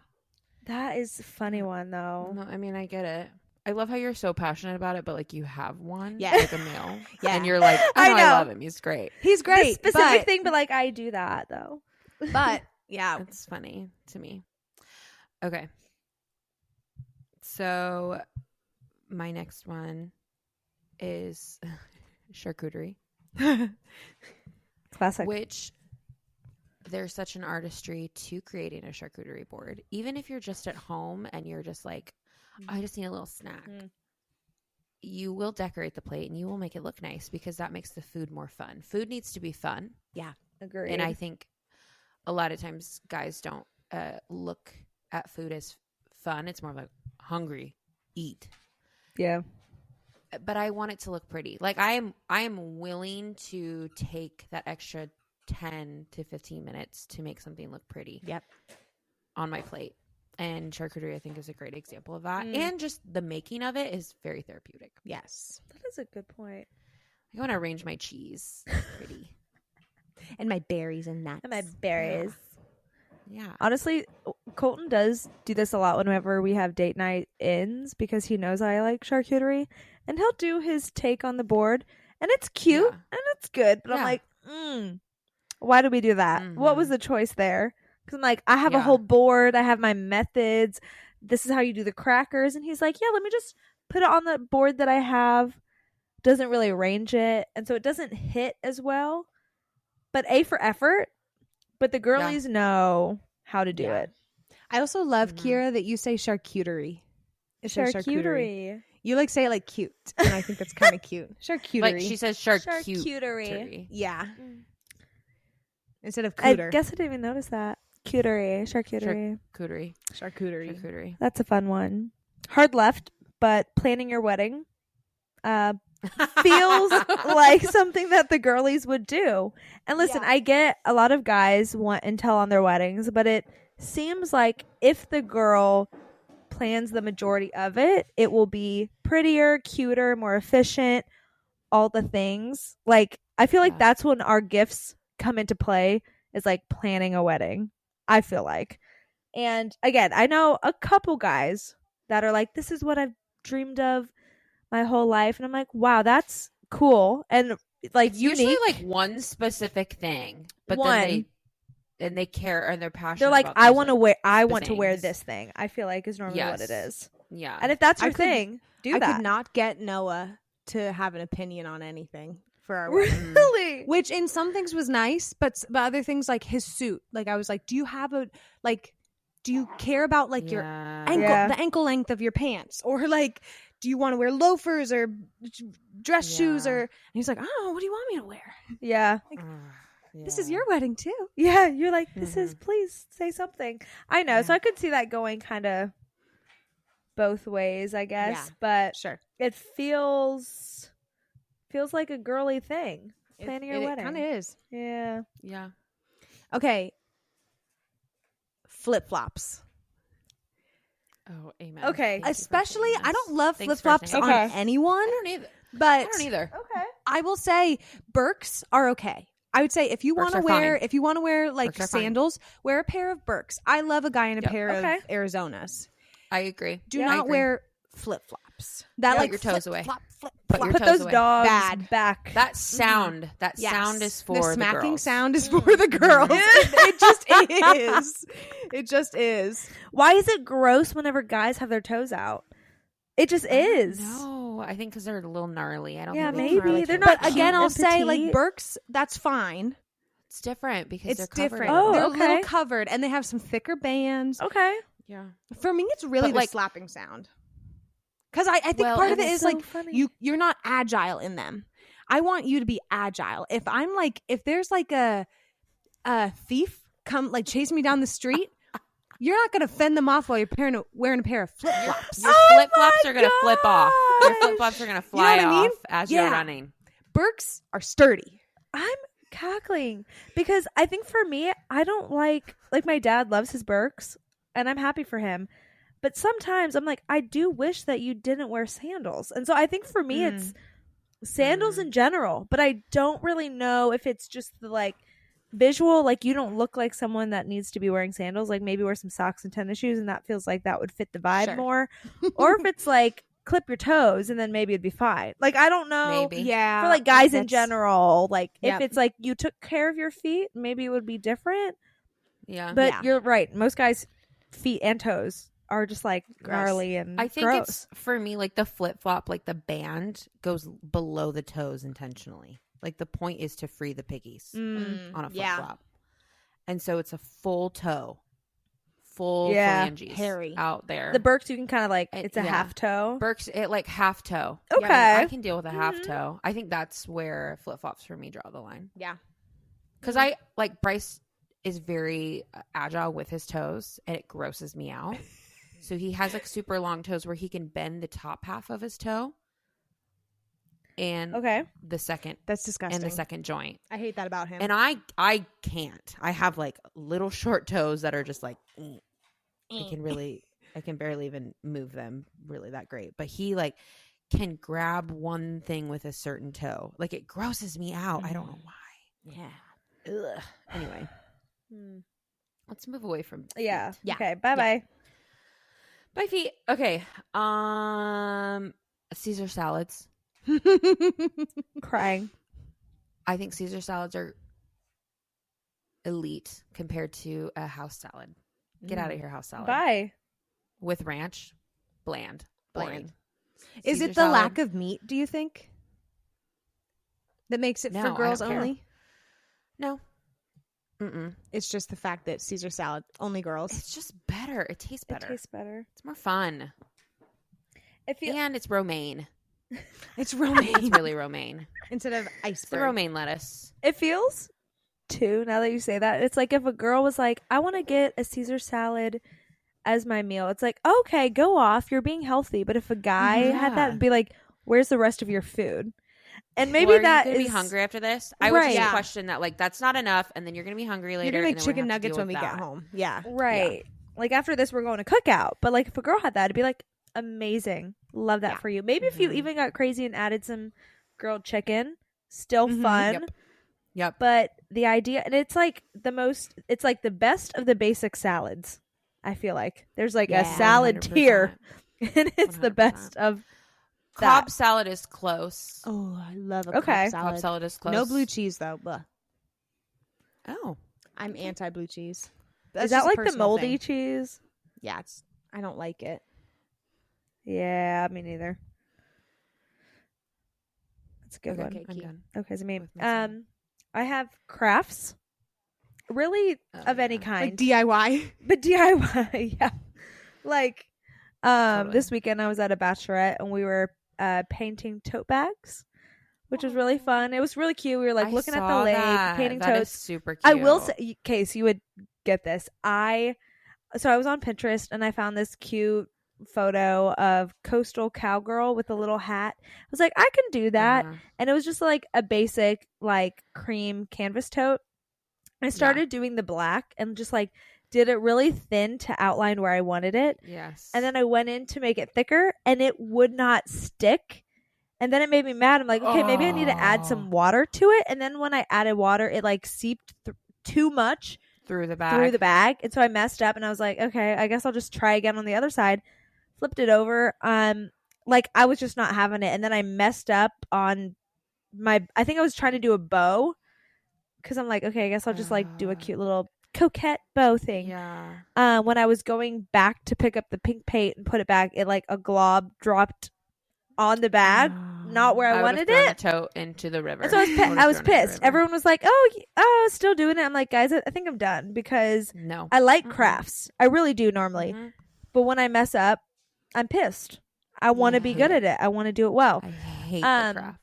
That is a funny one though. No, I mean, I get it. I love how you're so passionate about it, but like you have one, Yeah. like a male, Yeah. and you're like, I I know. love him. He's great. he's This great. specific but, thing, but like I do that though. but yeah, It's funny to me. Okay. So my next one is charcuterie, Classic. which there's such an artistry to creating a charcuterie board. Even if you're just at home and you're just like, I just need a little snack. Mm. You will decorate the plate and you will make it look nice because that makes the food more fun. Food needs to be fun. Agreed. And I think a lot of times guys don't look at food as fun. It's more like hungry, eat. yeah. But I want it to look pretty. Like I am willing to take that extra 10 to 15 minutes to make something look pretty. Yep. On my plate. And charcuterie, I think, is a great example of that. Mm. And just the making of it is very therapeutic. yes, That is a good point. I want to arrange my cheese pretty. and my berries and nuts. And my berries. Yeah. Honestly, Colton does do this a lot whenever we have date night ins because he knows I like charcuterie, and he'll do his take on the board, and it's cute Yeah. and it's good. But I'm Yeah. like, why do we do that? What was Mhm. the choice there? Because I'm like, I have a Yeah. whole board, I have my methods. This is how you do the crackers, and he's like, yeah, let me just put it on the board that I have. Doesn't really arrange it, and so it doesn't hit as well. But A for effort. But the girlies know how to do Yeah. it. I also love, Mhm. Kira, that you say charcuterie. instead of Charcuterie. You like say it like cute, and I think that's kind of cute. Charcuterie. Like she says Charcuterie. charcuterie. yeah, instead of I cooter. guess I didn't even notice that. Cuterie. Charcuterie. Charcuterie. Charcuterie. Charcuterie. That's a fun one. Hard left, but planning your wedding feels like something that the girlies would do. And listen, Yeah. I get a lot of guys want intel on their weddings, but it seems like if the girl plans the majority of it, it will be prettier, cuter, more efficient, all the things. Like, I feel like Yeah. that's when our gifts come into play, is like planning a wedding, I feel like. And again, I know a couple guys that are like, this is what I've dreamed of my whole life. And I'm like, wow, that's cool. And like It's unique. usually like one specific thing, but One. then they care and they're passionate. They're like, about I those, want to like, wear, I want to wear things. this thing. I feel like is normally what it Yes. is. Yeah. And if that's I your could- thing, do I that. could not get Noah to have an opinion on anything for our wedding. Really? Which in some things was nice, but other things like his suit. Like I was like, do you have a do you care about like your ankle, Yeah. the ankle length of your pants, or like do you want to wear loafers or dress shoes? Yeah. Or and he's like, oh, what do you want me to wear? Yeah. This is your wedding too. Yeah. You're like, this is, please say something. I know. So Yeah. I could see that going kind of both ways, I guess. Yeah. But Sure, it feels like a girly thing. Planning your wedding. It kind of is. Yeah. Yeah. Okay, flip flops. Oh, amen. Okay. Thank you for Especially, saying I this. don't love Thanks flip for flops saying on Okay. this. anyone, I don't either. I but don't either. Okay. I will say Birks are okay. I would say if you want Birks to are wear fine. if you want to wear like Birks are fine. sandals, wear a pair of Birks. I love a guy in a Yep. pair Okay. of Arizonas. I agree. Do I not agree. wear flip flops. Put like your toes flip, away. Flop, flip, Put flop. your Put toes those away. dogs Bad. back. That sound. That Yes. sound is for the smacking girls. sound is for the girls. It just is. It just is. Why is it gross whenever guys have their toes out? It just is. No, I think because they're a little gnarly. I don't. Yeah, think maybe. They're cute. not But again, cute I'll and say like petite. Birks, that's fine. It's different because It's they're covered different. a little. Oh, They're a okay. little covered and they have some thicker bands. Okay. Yeah. For me, it's really But, the like- slapping sound. Because I think Well, part of and it it's is like funny. you're not agile in them. I want you to be agile. If I'm like, if there's like a thief come like chase me down the street, you're not gonna fend them off while you're wearing a pair of flip flops. Your flip flops are gonna flip off. Your flip flops are gonna fly what I mean? off as you're running. Birks are sturdy. I'm cackling because I think for me, I don't like my dad loves his Birks and I'm happy for him. But sometimes I'm like, I do wish that you didn't wear sandals. And so I think for me, it's sandals in general. But I don't really know if it's just the like visual, like you don't look like someone that needs to be wearing sandals. Like maybe wear some socks and tennis shoes and that feels like that would fit the vibe more. Or if it's like clip your toes and then maybe it'd be fine. Like I don't know. Maybe. Yeah. For like guys in general, like Yep. if it's like you took care of your feet, maybe it would be different. Yeah. But you're right. Most guys' feet and toes are just like Gross. gnarly and I think gross. it's for me like the flip flop, like the band goes below the toes intentionally. Like the point is to free the piggies on a flip flop, and so it's a full toe, full phalanges hairy out there. The Birks you can kind of like it's a half toe. Birks it like half toe. Okay. Yeah, I can deal with a half toe. I think that's where flip flops for me draw the line. Yeah. Because I like Bryce is very agile with his toes, and it grosses me out. So he has like super long toes where he can bend the top half of his toe and the second That's disgusting. and the second joint. I hate that about him. And I can't. I have like little short toes that are just like I can barely even move them really that great. But he like can grab one thing with a certain toe. Like it grosses me out. I don't know why. Yeah. Ugh. Anyway. Let's move away from feet. Yeah. Yeah. Okay. Bye. My feet. Okay. Caesar salads. Crying. I think Caesar salads are elite compared to a house salad. Get out of here, house salad. Bye. With ranch, bland. Boring. Is Caesar it the salad, lack of meat, do you think? That makes it No, for I girls don't care. only? No. Mm-mm. It's just the fact that Caesar salad, only girls. It's just better. It tastes better. It tastes better. It's more fun. And it's romaine. It's romaine. It's really romaine. Instead of It's the iceberg. romaine lettuce. It feels too, now that you say that, it's like if a girl was like, I want to get a Caesar salad as my meal. It's like, okay, go off. You're being healthy. But if a guy had that, it'd be like, where's the rest of your food? And maybe Well, that are you gonna is be hungry after this. I would Right. just Yeah. question that. Like that's not enough, and then you're gonna be hungry later. You're going and to then make we're chicken gonna have to nuggets deal when we with get that. home. Yeah. right. Like after this, we're going to cookout. But like if a girl had that, it'd be like amazing. Love that Yeah. for you. Maybe if you even got crazy and added some grilled chicken, still fun. Yep. But the idea, and it's like it's like the best of the basic salads. I feel like there's like a salad 100%. tier, and it's the 100%. best of Cobb salad is close. Oh, I love a Okay. Cobb salad. Cobb salad is close. No blue cheese, though. Blah. Oh, I'm anti-blue cheese. Is that like the moldy cheese? Yeah, I don't like it. Yeah, me neither. That's a good Okay, one. okay. I'm Keep. done. Okay, so me. with my salad. I have crafts, really of any yeah. kind, Like DIY. but DIY. Yeah, like Totally. this weekend I was at a bachelorette and we were painting tote bags, which was really fun. It was really cute. We were like I looking at the saw lake, that. painting That is totes. super cute. I will say, Case, you would get this. I was on Pinterest and I found this cute photo of coastal cowgirl with a little hat. I was like, I can do that. And it was just like a basic like cream canvas tote. I started doing the black and just like did it really thin to outline where I wanted it. Yes. And then I went in to make it thicker and it would not stick. And then it made me mad. I'm like, okay, maybe I need to add some water to it. And then when I added water, it like seeped too much through the bag. And so I messed up and I was like, okay, I guess I'll just try again on the other side. Flipped it over. Like I was just not having it. And then I messed up on I think I was trying to do a bow because I'm like, okay, I guess I'll just like do a cute little coquette bow thing. Yeah. When I was going back to pick up the pink paint and put it back, it like a glob dropped on the bag, not where I wanted would've thrown it. the tote into the river. And so I was pissed. Everyone was like, oh, still doing it. I'm like, guys, I think I'm done because No. I like crafts. I really do normally. Mhm. But when I mess up, I'm pissed. I want to be good at it. I want to do it well. I hate Um, the craft.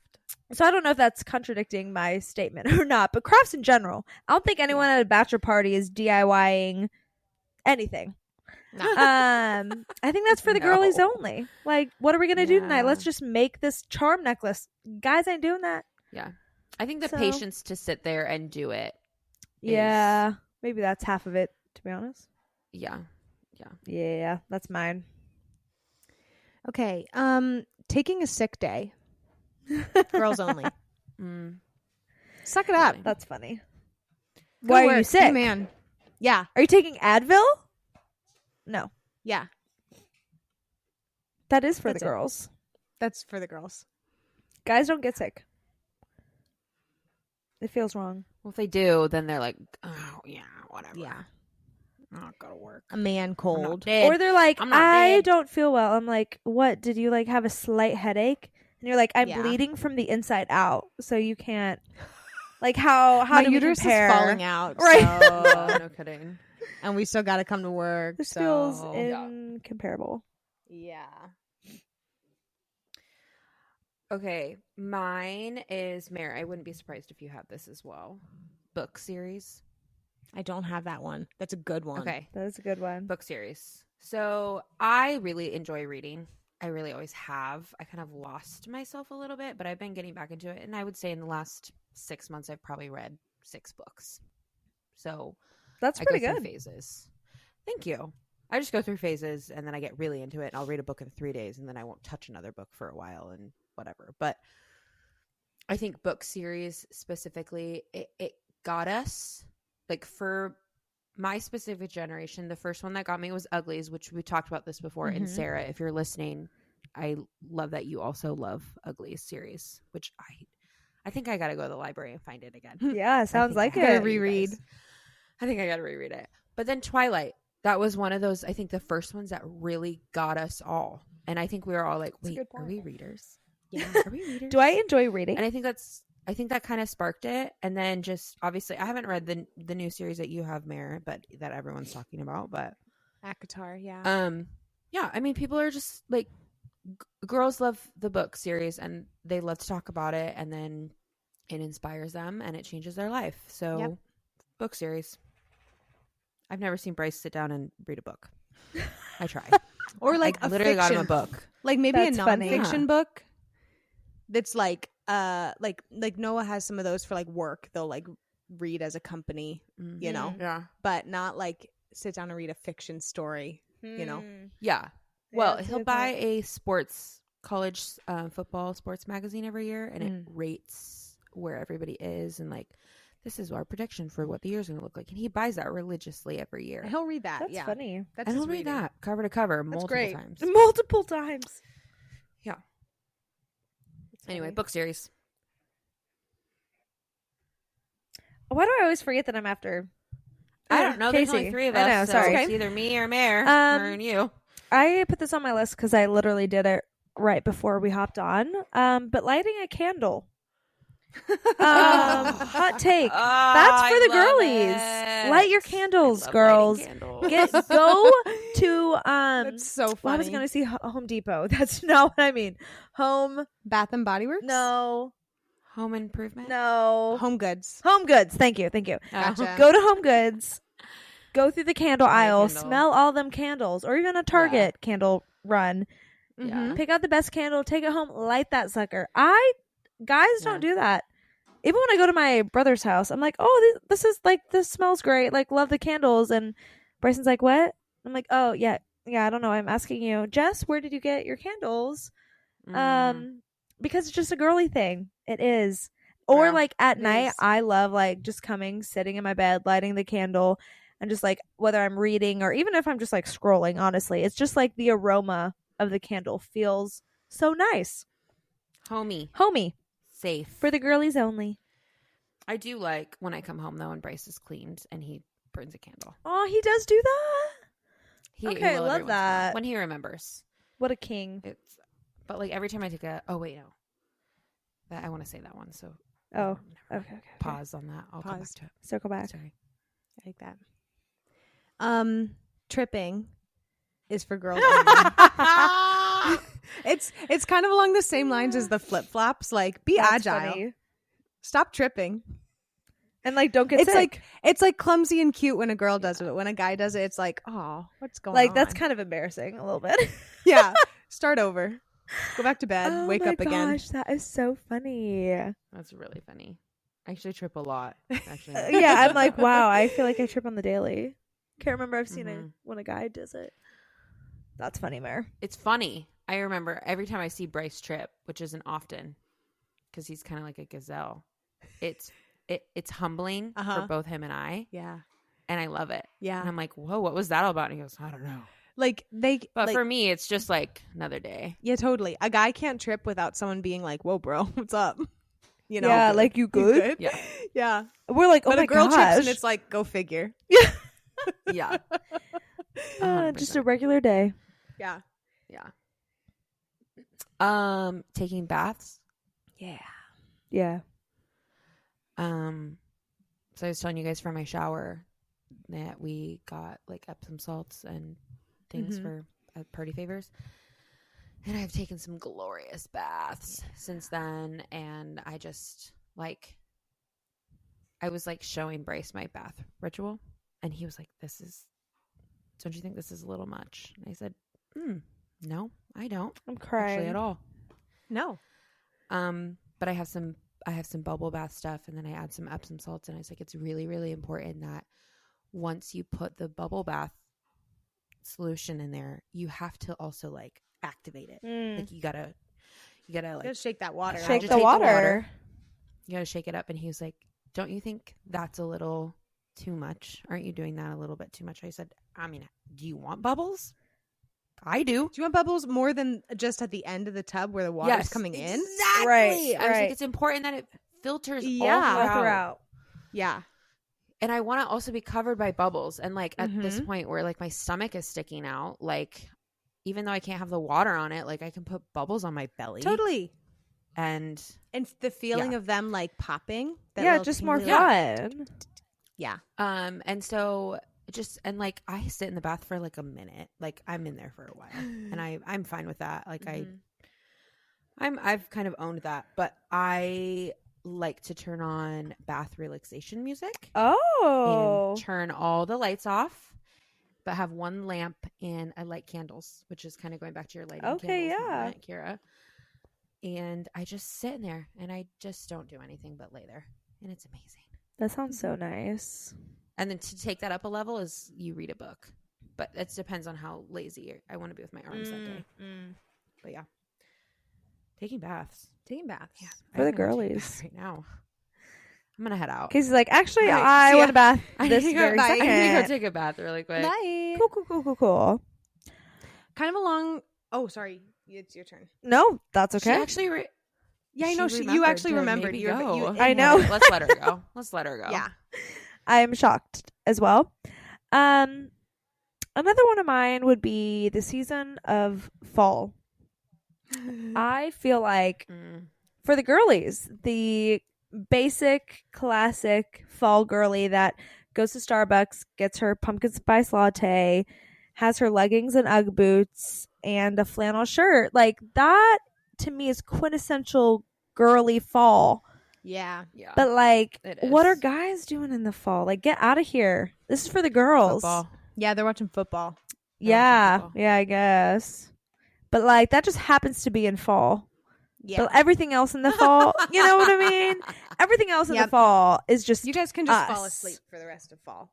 So I don't know if that's contradicting my statement or not, but crafts in general. I don't think anyone at a bachelor party is DIYing anything. No. I think that's for the No. girlies only. Like, what are we gonna do tonight? Yeah. Let's just make this charm necklace. Guys ain't doing that. Yeah. I think the So- patience to sit there and do it. Yeah, maybe that's half of it. To be honest. Yeah. Yeah, that's mine. Okay. Taking a sick day. Girls only. Suck it up. Really? That's funny. Good Why are work. you sick? Hey, man. Yeah. Are you taking Advil? No, Yeah. that is for That's the it. girls. That's for the girls. Guys don't get sick. It feels wrong. Well, if they do, then they're like, oh, yeah, whatever. Yeah. I'm not going to work. A man cold. Or they're like, I'm not I dead. don't feel well. I'm like, what? Did you like have a slight headache? And you're like, I'm Yeah. bleeding from the inside out, so you can't. Like, how My do we uterus compare? is falling out. Right. Oh, no kidding. And we still got to come to work. This so. feels Yeah. incomparable. Yeah. Okay, mine is Mare. I wouldn't be surprised if you have this as well. Book series. I don't have that one. That's a good one. Okay, That is a good one. book series. So I really enjoy reading. I really always have. I kind of lost myself a little bit, but I've been getting back into it. And I would say in the last 6 months, I've probably read 6 books. So That's I pretty go through good. phases. Thank you. I just go through phases and then I get really into it and I'll read a book in 3 days and then I won't touch another book for a while and whatever. But I think book series specifically, it got us, like for my specific generation, the first one that got me was Uglies, which we talked about this before. And Mhm. Sarah, if you're listening, I love that you also love Uglies series, which I think I got to go to the library and find it again. Yeah, sounds like I it. gotta Gotta reread. I think I got to reread it. But then Twilight, that was one of those, I think the first ones that really got us all. And I think we were all like, That's a wait, good are point. we readers? Yeah. Are we readers? Do I enjoy reading? And I think that kind of sparked it. And then just obviously, I haven't read the new series that you have, Mare, but that everyone's talking about. But Akatar, yeah. yeah, I mean, people are just like, girls love the book series and they love to talk about it. And then it inspires them and it changes their life. So, Yep. book series. I've never seen Bryce sit down and read a book. I try. Or like I a literally got him a fiction, book. like maybe That's a funny. nonfiction Yeah. book. That's like Noah has some of those for like work. They'll like read as a company, you know, Yeah. but not like sit down and read a fiction story. You know. Yeah. Well, that's a he'll good buy point. a sports college football sports magazine every year, and it Mm. rates where everybody is, and like this is our prediction for what the year's going to look like. And he buys that religiously every year. And he'll read that. That's yeah. funny. That's And he'll his read reading. that cover to cover multiple great. times. Multiple times. Yeah. That's Anyway, funny. book series. Why do I always forget that I'm after? I don't know. There's Casey. only 3 of us. I know. So Sorry. it's either me or Mare or you. I put this on my list because I literally did it right before we hopped on. But lighting a candle. Hot take. That's for the girlies. Light your candles, girls. Go to That's so funny. well, I was gonna see Home Depot. That's not what I mean. Bath and Body Works. No, Home improvement. Home Goods. Home Goods. Thank you. Gotcha. Go to Home Goods. Go through the candle Buy a aisle. candle. Smell all them candles, or even a Target candle run. Mm-hmm. Yeah. Pick out the best candle. Take it home. Light that sucker. Guys don't do that. Even when I go to my brother's house, I'm like, oh, this smells great. Like, love the candles. And Bryson's like, what? I'm like, oh, yeah, I don't know. I'm asking you, Jess, where did you get your candles? Because it's just a girly thing. It is. Or Yeah, like at it night, is. I love like just sitting in my bed, lighting the candle, and just like whether I'm reading or even if I'm just like scrolling, honestly, it's just like the aroma of the candle feels so nice. Homey. Homey Safe. for the girlies only. I do like when I come home though and Bryce is cleaned and he burns a candle. Oh, he does do that. He Okay, will love every once in a while, that. when he remembers. What a king. But like every time I take oh wait, no, that I want to say that one. So Oh, never mind. okay. Pause on that. I'll come back Pause. to it. Circle back. Sorry. I like that. Tripping is for girls only. It's kind of along the same lines as the flip flops. Like, be That's agile. funny. Stop tripping. And like, don't get sick. It's like clumsy and cute when a girl does it. But when a guy does it, it's like, oh, what's going on? Like, that's kind of embarrassing a little bit. Yeah. Start over. Go back to bed. Oh Wake my up again. gosh, that is so funny. That's really funny. I actually trip a lot. Actually, Yeah, I'm like, wow, I feel like I trip on the daily. Can't remember I've seen it when a guy does it. That's funny, Mare. It's funny. I remember every time I see Bryce trip, which isn't often, because he's kind of like a gazelle. It's humbling for both him and I. Yeah. And I love it. Yeah. And I'm like, whoa, what was that all about? And he goes, I don't know. But For me, it's just like another day. Yeah, totally. A guy can't trip without someone being like, whoa, bro, what's up? You know? Yeah, good. like, you good? Yeah. Yeah. We're like, oh But my a girl gosh. trips and it's like, go figure. Yeah. Just a regular day. Yeah. Yeah. Taking baths. Yeah. Yeah. So I was telling you guys for my shower that we got like Epsom salts and things for party favors. And I've taken some glorious baths since then. And I just I was like showing Bryce my bath ritual. And he was like, don't you think this is a little much? And I said, no, I don't. I'm crying. Actually at all. No. But I have some bubble bath stuff, and then I add some Epsom salts, and I was like, it's really, really important that once you put the bubble bath solution in there, you have to also like activate it. Like you gotta like Just shake that water. Shake agitate the water. You gotta shake it up. And he was like, don't you think that's a little too much? Aren't you doing that a little bit too much? I said, I mean, do you want bubbles? I do. Do you want bubbles more than just at the end of the tub where the water's coming in? Exactly. Right, I was right. like, it's important that it filters all Yeah. throughout. Yeah. And I want to also be covered by bubbles. And like at this point where like my stomach is sticking out, like even though I can't have the water on it, like I can put bubbles on my belly. Totally. And the feeling of them like popping. Yeah, just more fun. Yeah. and so and like I sit in the bath for like a minute. Like I'm in there for a while. And I'm fine with that. Like I've kind of owned that. But I like to turn on bath relaxation music. Oh. And turn all the lights off, but have one lamp, and I light candles, which is kind of going back to your lighting Okay, candles yeah. moment, Kira. And I just sit in there, and I just don't do anything but lay there, and it's amazing. That sounds so nice. And then to take that up a level is you read a book, but it depends on how lazy I want to be with my arms that day. But yeah, taking baths. Yeah. For the I think I'm gonna take a girlies. bath right now. I'm gonna head out. Casey's like, actually, All right, I see want ya. a bath I this need to very go, second. I need to go take a bath really quick. Bye. Cool. Kind of along. Oh, sorry. It's your turn. No, that's She okay. actually Yeah, I know. She You actually remembered remembered. to You, maybe you, go. I know. Let's let her go. Let's let her go. Yeah. I am shocked as well. Another one of mine would be the season of fall. I feel like for the girlies, the basic classic fall girly that goes to Starbucks, gets her pumpkin spice latte, has her leggings and Ugg boots, and a flannel shirt. Like that to me is quintessential girly fall. Yeah. Yeah. But like, It what is. are guys doing in the fall? Like, get out of here. This is for the girls. Football. Yeah, they're watching football. Yeah, football. yeah, I guess. But like, that just happens to be in fall. Yeah. But everything else in the fall, you know what I mean? Everything else in the Yep. fall is just You guys can just fall us. asleep for the rest of fall.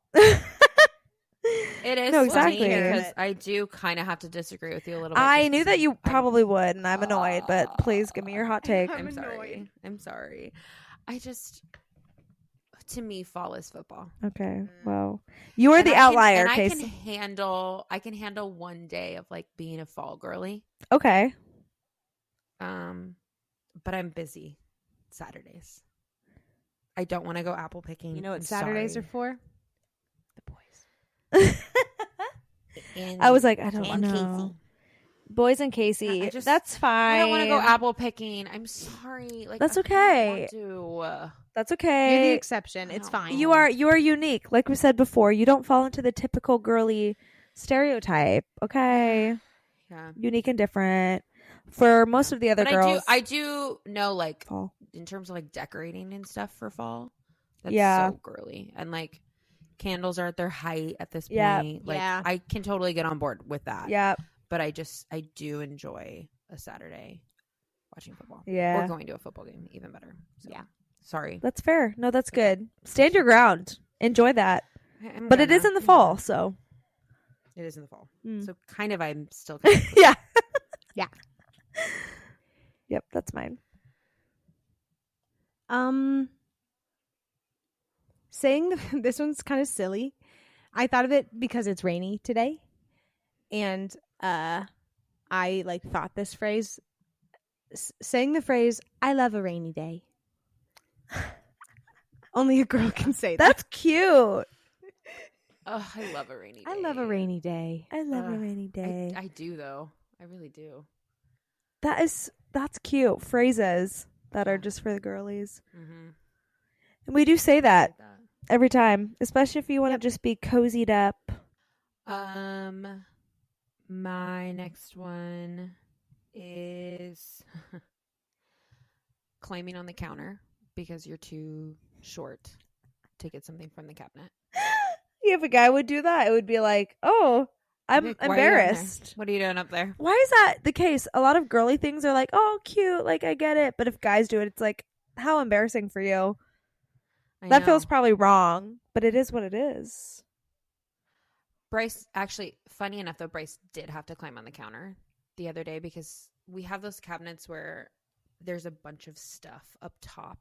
It is No, funny exactly. because I do kind of have to disagree with you a little bit. I just knew 'cause that you I'm- probably would, and I'm annoyed. But please give me your hot take. I'm I'm sorry. annoyed. I'm sorry. I just, to me, fall is football. Okay, well, you are And the I can- outlier, and I can Casey. handle. I can handle one day of like being a fall girly. Okay, But I'm busy Saturdays. I don't want to go apple picking. You know what I'm Saturdays sorry. are for? The boys. And I was like, I don't and know. Casey. Boys and Casey, I just- that's fine. I don't want to go apple picking. I'm sorry. Like That's I okay. don't want to. That's You're the okay. exception. It's Oh. fine. You are unique. Like we said before, you don't fall into the typical girly stereotype. Okay, Yeah. unique and different. For most of the other But girls, I do know, like, fall. in terms of like decorating and stuff for fall, that's Yeah. so girly. And like candles are at their height at this Yeah. point. Like Yeah. I can totally get on board with that. Yeah. But I do enjoy a Saturday watching football. Yeah. Or going to a football game, even better. So, Yeah. Sorry. That's fair. No, that's good. Stand your ground. Enjoy that. I'm But it is gonna. in the I'm fall, gonna. so. It is in the fall. Mm. So kind of I'm still kind of Yeah. Yeah. Yep, that's mine. Saying this one's kind of silly. I thought of it because it's rainy today, and I like thought this phrase. Saying the phrase "I love a rainy day." Only a girl can say that. That's cute. Oh, I love a rainy day. I love a rainy day. I love a Ugh, rainy day. I do though. I really do. That's cute. Phrases that are Yeah. just for the girlies. Mm-hmm. And we do say that Like that. every time, especially if you want to just be cozied up. My next one is climbing on the counter because you're too short to get something from the cabinet. If a guy would do that, it would be like, oh, I'm Like, why are you down there? embarrassed. What are you doing up there? Why is that the case? A lot of girly things are like, oh, cute, like I get it. But if guys do it, it's like, how embarrassing for you. I That know. feels probably wrong, but it is what it is. Bryce, actually, funny enough though, Bryce did have to climb on the counter the other day because we have those cabinets where there's a bunch of stuff up top.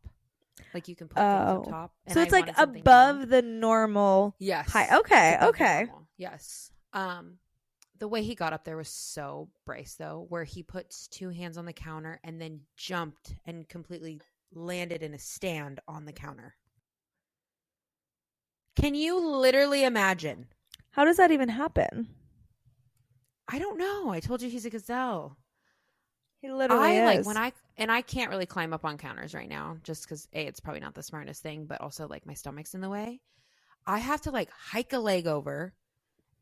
Like you can put things up top. So it's I like wanted something above round. the normal Yes. height. Okay, It's above the okay. normal. Yes. The way he got up there was so Bryce though, where he puts two hands on the counter and then jumped and completely landed in a stand on the counter. Can you literally imagine? How does that even happen? I don't know. I told you he's a gazelle. He literally is. I can't really climb up on counters right now just because it's probably not the smartest thing, but also like my stomach's in the way. I have to like hike a leg over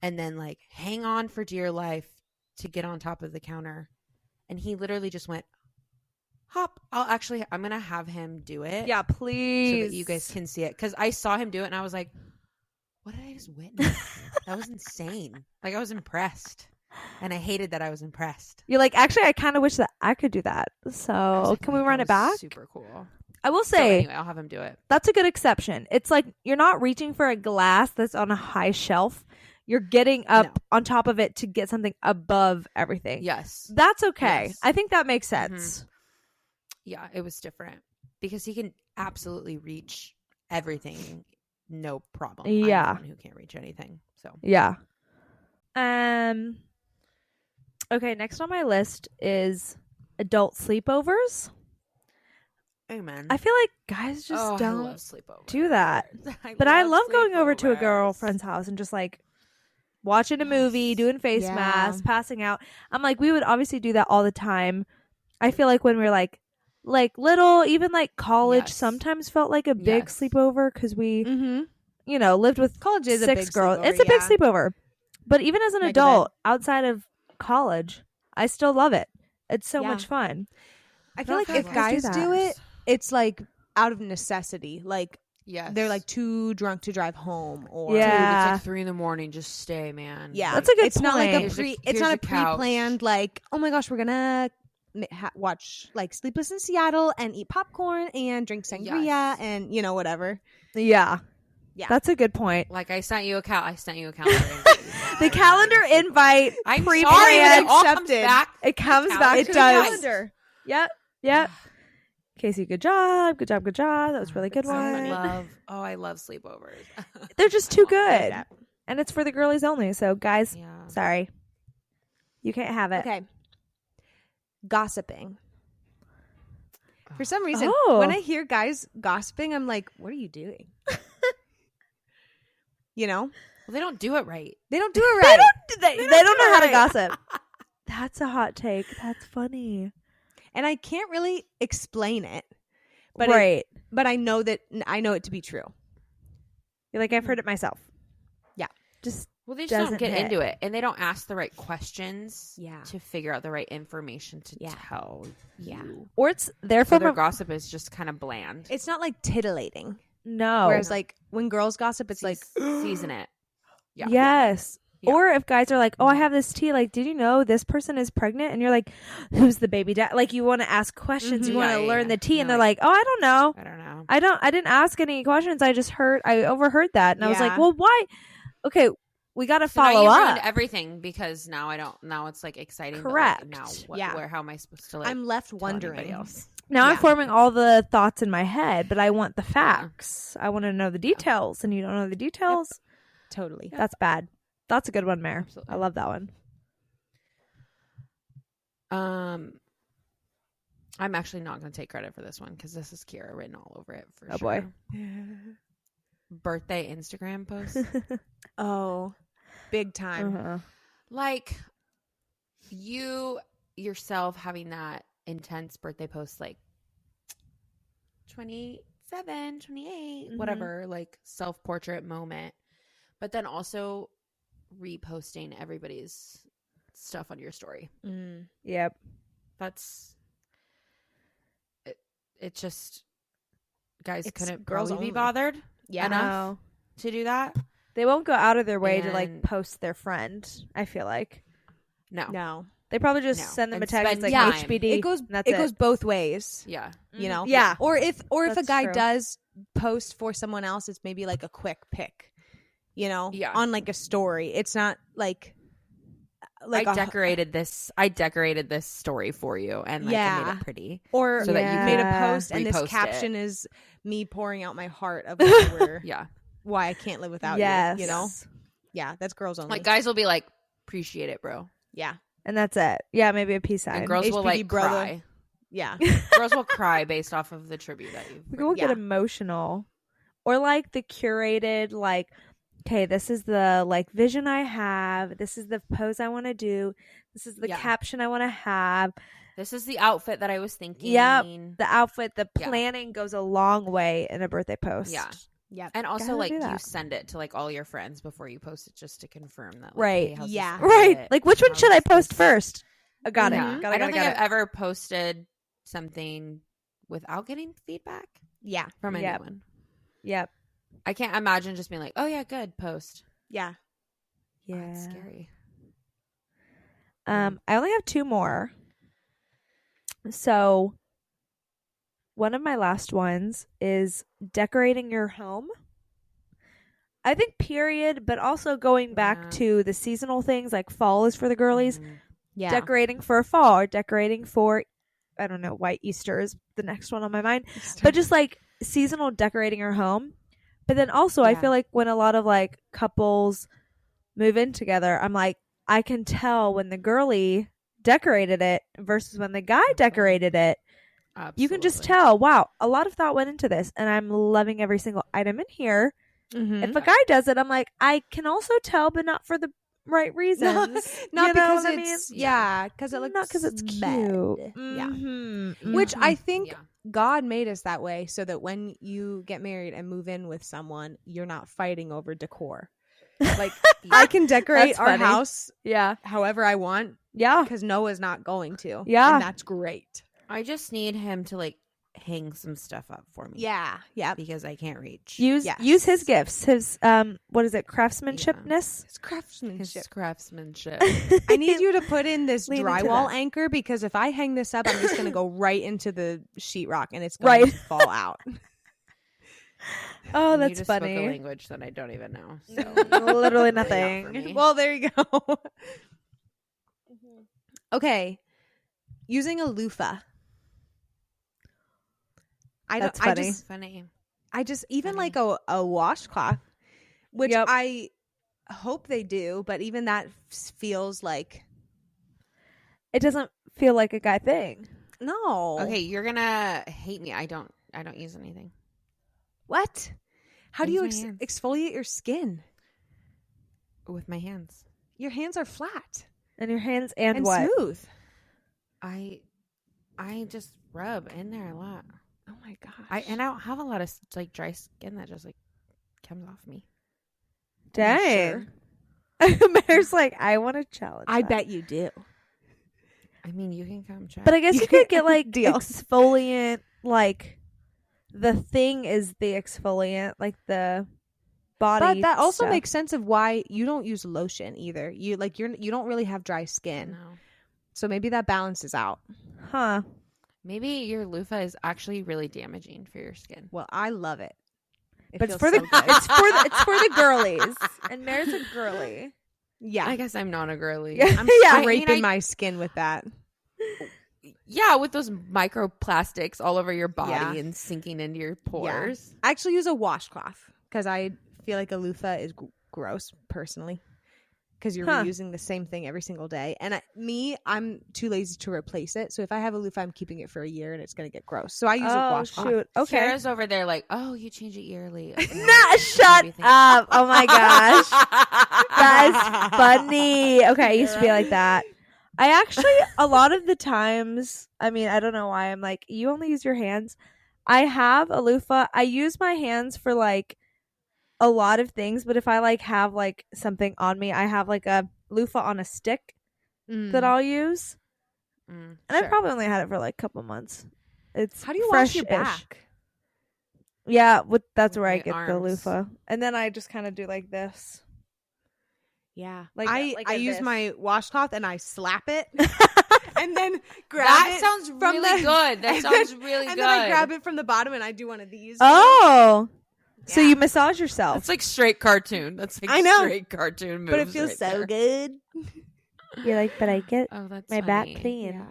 and then like hang on for dear life to get on top of the counter. And he literally just went hop. I'm going to have him do it. Yeah, please. So that you guys can see it. Because I saw him do it and I was like, what did I just witness? That was insane. Like I was impressed. And I hated that I was impressed. You're like, actually, I kind of wish that I could do that. I was So like, can we wait, run that it back? was super cool. I will So say, anyway, I'll have him do it. that's a good exception. It's like you're not reaching for a glass that's on a high shelf. You're getting up on top of it to get something above everything. Yes. That's okay. Yes. I think that makes sense. Yeah, it was different because he can absolutely reach everything, no problem. Yeah. I'm the one who can't reach anything. So Yeah. Okay, next on my list is adult sleepovers. amen. I feel like guys just I don't love sleepovers. do that. But I love going over to a girlfriend's house and just like watching a movie, doing face Yeah. masks, passing out. I'm like, we would obviously do that all the time. I feel like when we were like little, even like college, Yes. sometimes felt like a big Yes. sleepover because we, Mm-hmm. lived with College is a six big girls. sleepover, It's a big yeah. sleepover. But even as an Mega adult, outside of college, I still love it. It's so Yeah. much fun. I feel don't like know if if guys guys do do that. it, it's like out of necessity. Like Yes. they're like too drunk to drive home, or Yeah. Dude, it's like 3 a.m. Just stay, man. yeah, That's a good It's not like a point. pre. Here's It's not a couch. pre-planned. Like, oh my gosh, we're gonna watch like Sleepless in Seattle and eat popcorn and drink sangria Yes. and whatever. Yeah. Yeah. That's a good point. Like I sent you a calendar. The calendar invite I'm pre-planned. sorry, but it all comes accepted. back. It comes calendar. back It to does. the calendar. Yep. Yep. Casey, good job. Good job. Good job. That was a really good So one. I love sleepovers. They're just too I love good. that. And it's for the girlies only. So, guys, Yeah. sorry. You can't have it. Okay. Gossiping. For some reason, Oh. when I hear guys gossiping, I'm like, what are you doing? Well, they don't do it right. They don't do it They right. they don't know how to right. gossip. That's a hot take. That's funny. And I can't really explain it. But right. but I know it to be true. You're like, I've heard it myself. Yeah. Just Well, they just don't doesn't get hit. into it, and they don't ask the right questions Yeah. to figure out the right information to Yeah. tell Yeah. you. Or it's there So from their a gossip is just kind of bland. It's not like titillating. no. Whereas like when girls gossip, it's like season it. Yeah. Yes. Yeah. Or if guys are like, "Oh, I have this tea. Like, did you know this person is pregnant?" And you're like, "Who's the baby dad?" Like, you want to ask questions. You Mhm. want to Yeah, learn yeah. the tea, and And they're they're like, "Oh, I don't know. I don't know. I didn't ask any questions. I overheard that." And I was like, Yeah. "Well, why?" Okay, we got to So now follow you up. ruined everything because now I don't. Now it's like exciting. Correct. But like, now, what, Yeah. where? How am I supposed to like? I'm left tell anybody wondering. else? Now I'm Yeah. forming all the thoughts in my head, but I want the facts. I want to know the details, and you don't know the details. Totally. Yep. That's bad. That's a good one, Mare. Absolutely. I love that one. I'm actually not going to take credit for this one because this is Kira written all over it for Oh, sure. boy. Birthday Instagram post. Oh, big time. Uh-huh. Like you yourself having that intense birthday post, like 27, 28, Mhm. whatever, like self-portrait moment, but then also reposting everybody's stuff on your story. Mm. Yep. That's it. It just guys It's couldn't girls probably be only. bothered Yeah. enough No. to do that. They won't go out of their way to like And- post their friend. I feel like No. No. they probably just No. send them a And text spend like time. HBD. It goes and that's it goes both ways. Yeah. You know? Yeah. Or if a That's guy true. does post for someone else, it's maybe like a quick pic. You know? Yeah. On like a story. It's not like I decorated this story for you and like I made Yeah. it pretty. or so that you made a Yeah. post and this repost it. caption is me pouring out my heart of Yeah. why I can't live without Yes. you. You know? Yeah, that's girls only. Like guys will be like, appreciate it, bro. yeah. And that's it. Yeah, maybe a peace sign. And girls will HBD like brother. cry. Yeah. Girls will cry based off of the tribute that you've People get Yeah. emotional. Or like the curated, like, okay, this is the like vision I have. This is the pose I want to do. This is the Yeah. caption I want to have. This is the outfit that I was thinking. Yep. The outfit, the Yeah. planning goes a long way in a birthday post. Yeah. Yeah. And also Gotta like do you that. send it to like all your friends before you post it just to confirm that. Like, Right. Hey, how's this Yeah. Right. fit? Like, which one How's should I post this- first? Got Yeah. it. Got I it. don't think got I've ever posted something without getting feedback Yeah. from Yep. anyone. Yep. I can't imagine just being like, oh yeah, good, post. Yeah. Oh, Yeah. it's scary. I only have two more. So one of my last ones is decorating your home. I think period, but also going back Yeah. to the seasonal things like fall is for the girlies. Mhm. Yeah. Decorating for fall or decorating for, I don't know, white Easter is the next one on my mind. But just like seasonal decorating your home. But then also I Yeah. feel like when a lot of like couples move in together, I'm like, I can tell when the girly decorated it versus when the guy decorated it. You can just Absolutely. tell, wow, a lot of thought went into this and I'm loving every single item in here. Mhm. If a guy does it, I'm like, I can also tell, but not for the right reasons. Not You know because what I it's mean? yeah, because it looks Not because it's cute. bad. Yeah. Mhm. Which Mhm. I think Yeah. God made us that way so that when you get married and move in with someone, you're not fighting over decor. Like I can decorate That's our funny. house Yeah. however I want Yeah. because Noah's not going to. Yeah. And that's great. I just need him to like hang some stuff up for me. Yeah. Yeah. Because I can't reach. Use Yes. use his gifts. His what is it? Craftsmanshipness. It's craftsmanship. His craftsmanship. I need you to put in this Lean into drywall that. anchor because if I hang this up, I'm just going to go right into the sheetrock and it's going Right. to fall out. Oh, You that's just spoke a funny. language that I don't even know. So Literally Really out for nothing. me. Well, there you go. Okay. Using a loofah. That's I funny. just funny. even Funny. like a washcloth, which Yep. I hope they do, but even that feels like It doesn't feel like a guy thing. no. Okay, you're gonna hate me. I don't use anything What? How do Use you my hands. exfoliate your skin? with my hands. Your hands are flat And your hands and, and what? smooth. I just rub in there a lot. Oh my gosh. I don't have a lot of like dry skin that just like comes off me. Dang. Sure. Mayor's like, I want to challenge. I that. bet you do. I mean, you can come check. But I guess you could get like Deal. exfoliant. Like the thing is the exfoliant, like the body. But that also stuff. makes sense of why you don't use lotion either. You don't really have dry skin, No. so maybe that balances out. Huh. Maybe your loofah is actually really damaging for your skin. Well, I love it. But it's feels for the so good. it's for the girlies, and Mayor's a girly. Yeah, I guess I'm not a girly. Yeah. I'm Yeah. scraping I my skin with that. Yeah, with those microplastics all over your body Yeah. and sinking into your pores. I actually use a washcloth because I feel like a loofah is gross personally. Because you're reusing the same thing every single day. And I'm too lazy to replace it. So if I have a loofah, I'm keeping it for a year and it's going to get gross. So I use a washcloth. Shoot. Okay. Sarah's over there like, oh, you change it yearly. Nah, shut up. Oh my gosh. That's funny. Okay, I used to be like that. I actually, a lot of the times, I mean, I don't know why I'm like, you only use your hands. I have a loofah. I use my hands for like a lot of things, but if I like have like something on me, I have like a loofah on a stick that I'll use. And I probably only had it for like a couple months. It's How do you wash your fresh-ish. back? Yeah, that's With where I my get the arms. loofah. And then I just kind of do like this. Yeah. Like I use this. my washcloth and I slap it and then grab That it. sounds from really the- good. That and sounds then- really and good. then I grab it from the bottom and I do one of these. Oh. So Yeah. you massage yourself. That's like straight cartoon. That's like I know. straight cartoon moves. But it feels right so there. good. You're like, but I get Oh, that's my funny. back clean. Yeah.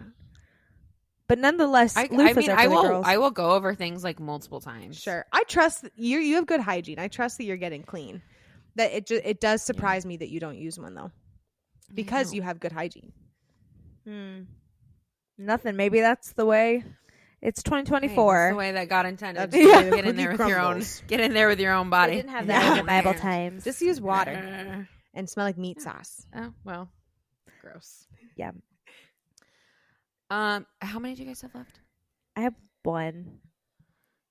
But nonetheless, I loofahs mean, are for I the will. girls. I will go over things like multiple times. Sure. I trust you. You have good hygiene. I trust that you're getting clean. That it does surprise me that you don't use one though, because know. you have good hygiene. Nothing. Maybe that's the way. It's Hey, that's 2024. the way that God intended. That's Get the way the in there cookie with your own. crumbles. Get in there with your own body. They didn't have Yeah. that in the Bible Yeah. times. Just use water and smell like meat sauce. Oh well, gross. Yeah. How many do you guys have left? I have one.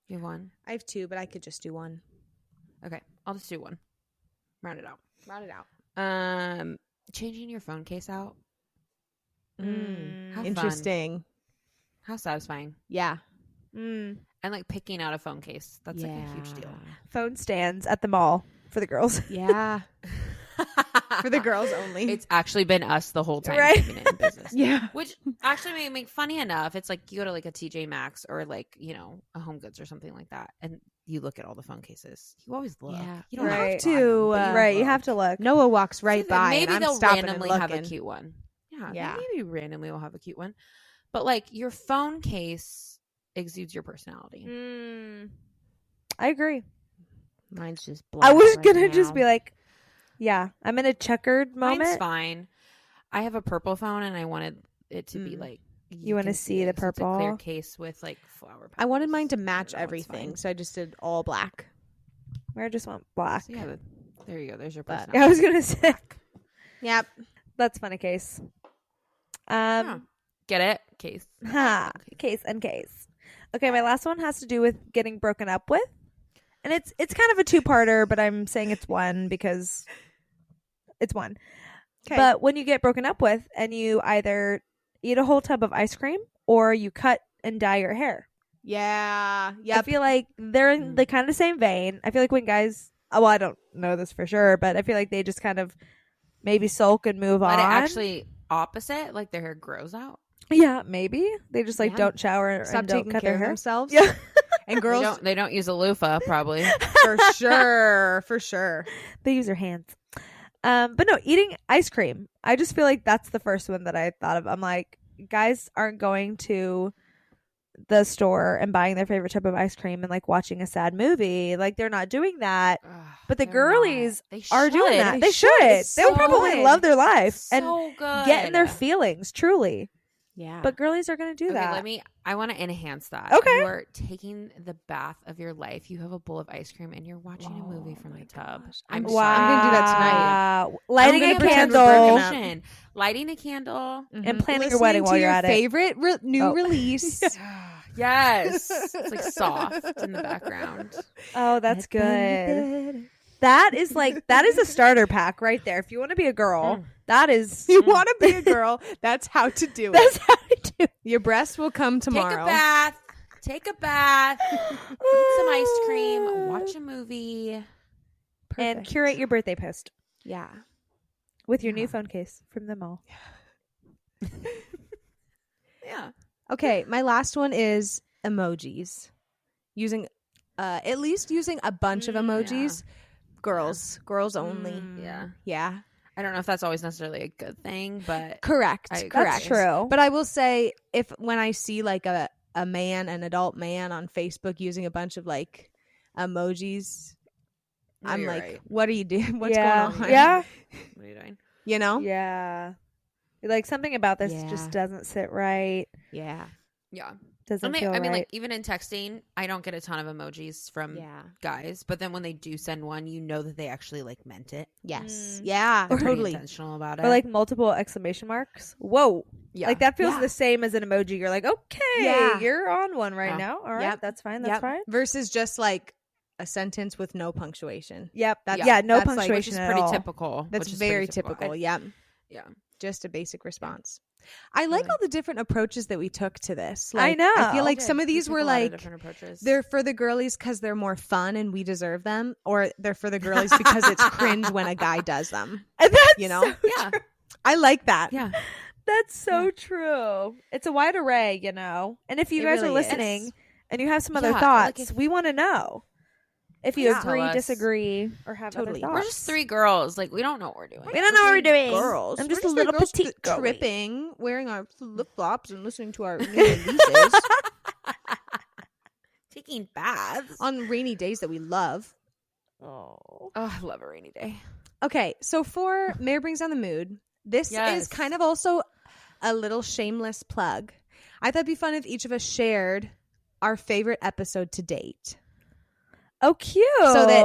You have one. I have two, but I could just do one. Okay, I'll just do one. Round it out. Round it out. Changing your phone case out. How fun. Interesting. How satisfying. Yeah. And like picking out a phone case. That's like a huge deal. Phone stands at the mall for the girls. Yeah. For the girls only. It's actually been us the whole time Right. keeping it in business. yeah. Which actually make funny enough. It's like you go to like a TJ Maxx or like, a Home Goods or something like that. And you look at all the phone cases. You always look. Yeah. You don't Right. have to. buy them, but you Right. You look. have to look. Noah walks right See, by. Maybe and I'm they'll stopping randomly and have a looking. cute one. Yeah. Yeah. Maybe randomly will have a cute one. But like your phone case exudes your personality. I agree. Mine's just I was right gonna just now. be like, yeah, I'm in a checkered moment. Mine's fine. I have a purple phone and I wanted it to be like You wanna can see the it, so it's a clear purple? case with like flower petals. I wanted mine to I match don't know, it's everything, fine. so I just did all black. I just want black. So yeah, there you go. There's your But- personality. Yeah, I was gonna say Yep. that's funny case. Yeah. Get it? Case. Ha, case and case. Okay, my last one has to do with getting broken up with. And it's kind of a two-parter, but I'm saying it's one because it's one. Okay. But when you get broken up with and you either eat a whole tub of ice cream or you cut and dye your hair. Yeah. I Yep. feel like they're in the kind of same vein. I feel like when guys, well, I don't know this for sure, but I feel like they just kind of maybe sulk and move But on. it actually opposite, like their hair grows out. Yeah, maybe. They just like Yeah. don't shower Stop and don't taking cut care their of hair. themselves. Yeah. And They girls, don't use a loofah probably. for sure. For sure. They use their hands. But no, eating ice cream. I just feel like that's the first one that I thought of. I'm like, guys aren't going to the store and buying their favorite type of ice cream and like watching a sad movie. Like they're not doing that. Ugh, But the they're girlies not. They are doing should. that. They They should. should. It's They would so probably good. love their life and So good. get in their feelings, truly. Yeah. But girlies are going to do Okay, that. I want to enhance that. Okay. You are taking the bath of your life. You have a bowl of ice cream and you're watching a movie from the tub. I'm sorry. gonna do that tonight. Wow. Lighting I'm a gonna pretend we're candle broken up. Tradition. Lighting a candle. and planning Listening your wedding to while you're your at it. favorite new Oh. release. Yes. It's like soft in the background. Oh, that's good. That is a starter pack right there. If you want to be a girl, that is. You want to be a girl, that's how to do it. That's how to do it. Your breasts will come tomorrow. Take a bath, eat some ice cream, watch a movie. And curate your birthday post. Yeah. With your new phone case from the mall. Yeah. Okay, my last one is emojis. Using at least using a bunch of emojis. Girls only. Yeah. Yeah. I don't know if that's always necessarily a good thing, but Correct. correct. That's true. But I will say, when I see like an adult man on Facebook using a bunch of like emojis, No, I'm you're like, right. what are you doing? What's yeah. going on? Yeah. What are you doing? You know? Yeah. Like something about this Yeah. just doesn't sit right. Yeah. Yeah. Doesn't feel I mean, right. like, even in texting, I don't get a ton of emojis from guys, but then when they do send one, you know that they actually like meant it. Yes. Yeah. They're pretty Totally. intentional about it. Or like multiple exclamation marks. Whoa. yeah. Like that feels Yeah. the same as an emoji. You're like, okay, Yeah. you're on one right Yeah. now. All right. Yep. That's fine. That's fine. Versus just like a sentence with no punctuation. Yep. That's- Yeah. No that's like- which punctuation is at pretty all. typical. That's which is very pretty typical. Yeah. Yeah. Just a basic response. I like all the different approaches that we took to this. I Like, know. I feel like Okay. some of We these took were a lot of like different approaches. they're for the girlies because they're more fun and we deserve them, or they're for the girlies because it's cringe when a guy does them. And that's You know? so yeah. true. I like that. Yeah. That's so true. It's a wide array, you know. And if you It guys are really is. listening and you have some other Yeah, thoughts, like if- we want to know. If you Yeah. agree, Tell us. disagree, or have Totally. other We're thoughts. just three girls. Like, we don't know what we're doing. We don't know what we're doing. Girls. I'm We're just a three little girls petite girly. tripping, wearing our flip flops and listening to our new releases Taking baths. on rainy days that we love. Oh. Oh, I love a rainy day. Okay, so for Mayor Brings Down the Mood, this Yes. is kind of also a little shameless plug. I thought it'd be fun if each of us shared our favorite episode to date. Oh, cute. So that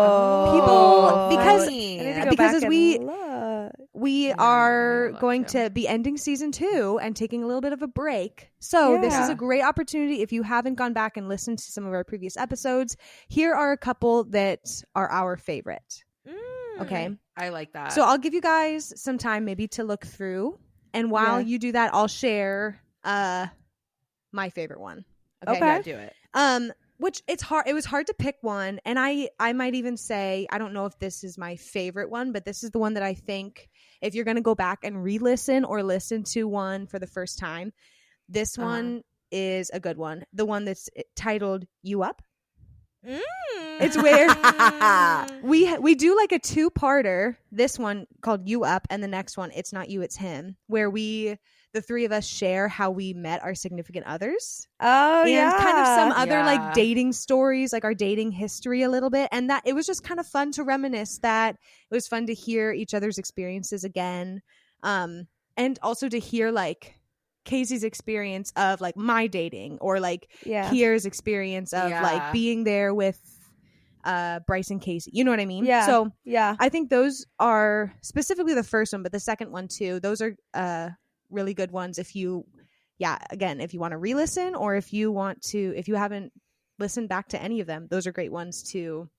people- because- funny. I need to go because back as and we- look. We Yeah, are I love going to. to be ending season 2 and taking a little bit of a break. So this is Yeah. a great opportunity. If you haven't gone back and listened to some of our previous episodes, here are a couple that are our favorite. Okay. I like that. So I'll give you guys some time maybe to look through. And while Yeah. you do that, I'll share my favorite one. Okay. Okay. yeah, do it. Which it was hard to pick one, and I might even say I don't know if this is my favorite one, but this is the one that I think if you're going to go back and re-listen or listen to one for the first time, this one is a good one. The one that's titled "You Up." It's where we do like a 2-parter. This one called "You Up," and the next one, "It's Not You, It's Him," where the three of us share how we met our significant others. Oh, And yeah. kind of some other Yeah. like dating stories, like our dating history a little bit. And that it was just kind of fun to reminisce that. It was fun to hear each other's experiences again. And also to hear like Casey's experience of like my dating, or like Yeah. Kier's experience of Yeah. like being there with Bryce and Casey. You know what I mean? Yeah. So Yeah. I think those are specifically the first one, but the second one too. Those are really good ones if you want to re-listen, or if you haven't listened back to any of them, those are great ones to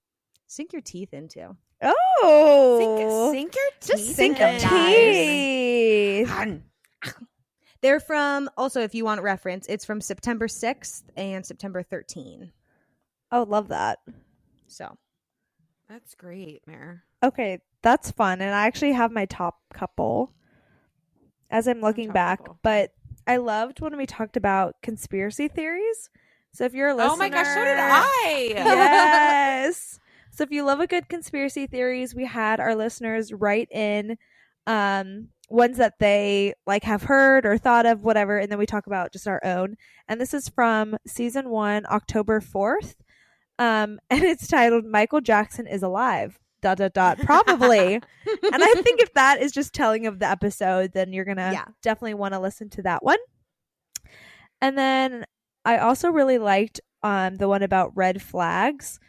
sink your teeth into. Oh. Sink your teeth. Just sink your in. teeth. They're from, also if you want reference, it's from September 6th and September 13th. Oh, love that. So That's great, Mare. Okay, that's fun. And I actually have my top couple as I'm looking top back. couple. But I loved when we talked about conspiracy theories. So if you're a listener, Oh my gosh, so did I. Yes. So if you love a good conspiracy theories, we had our listeners write in ones that they like have heard or thought of, whatever, and then we talk about just our own. And this is from season 1, October 4th. And it's titled "Michael Jackson is Alive." ... Probably. And I think if that is just telling of the episode, then you're gonna definitely want to listen to that one. And then I also really liked the one about red flags.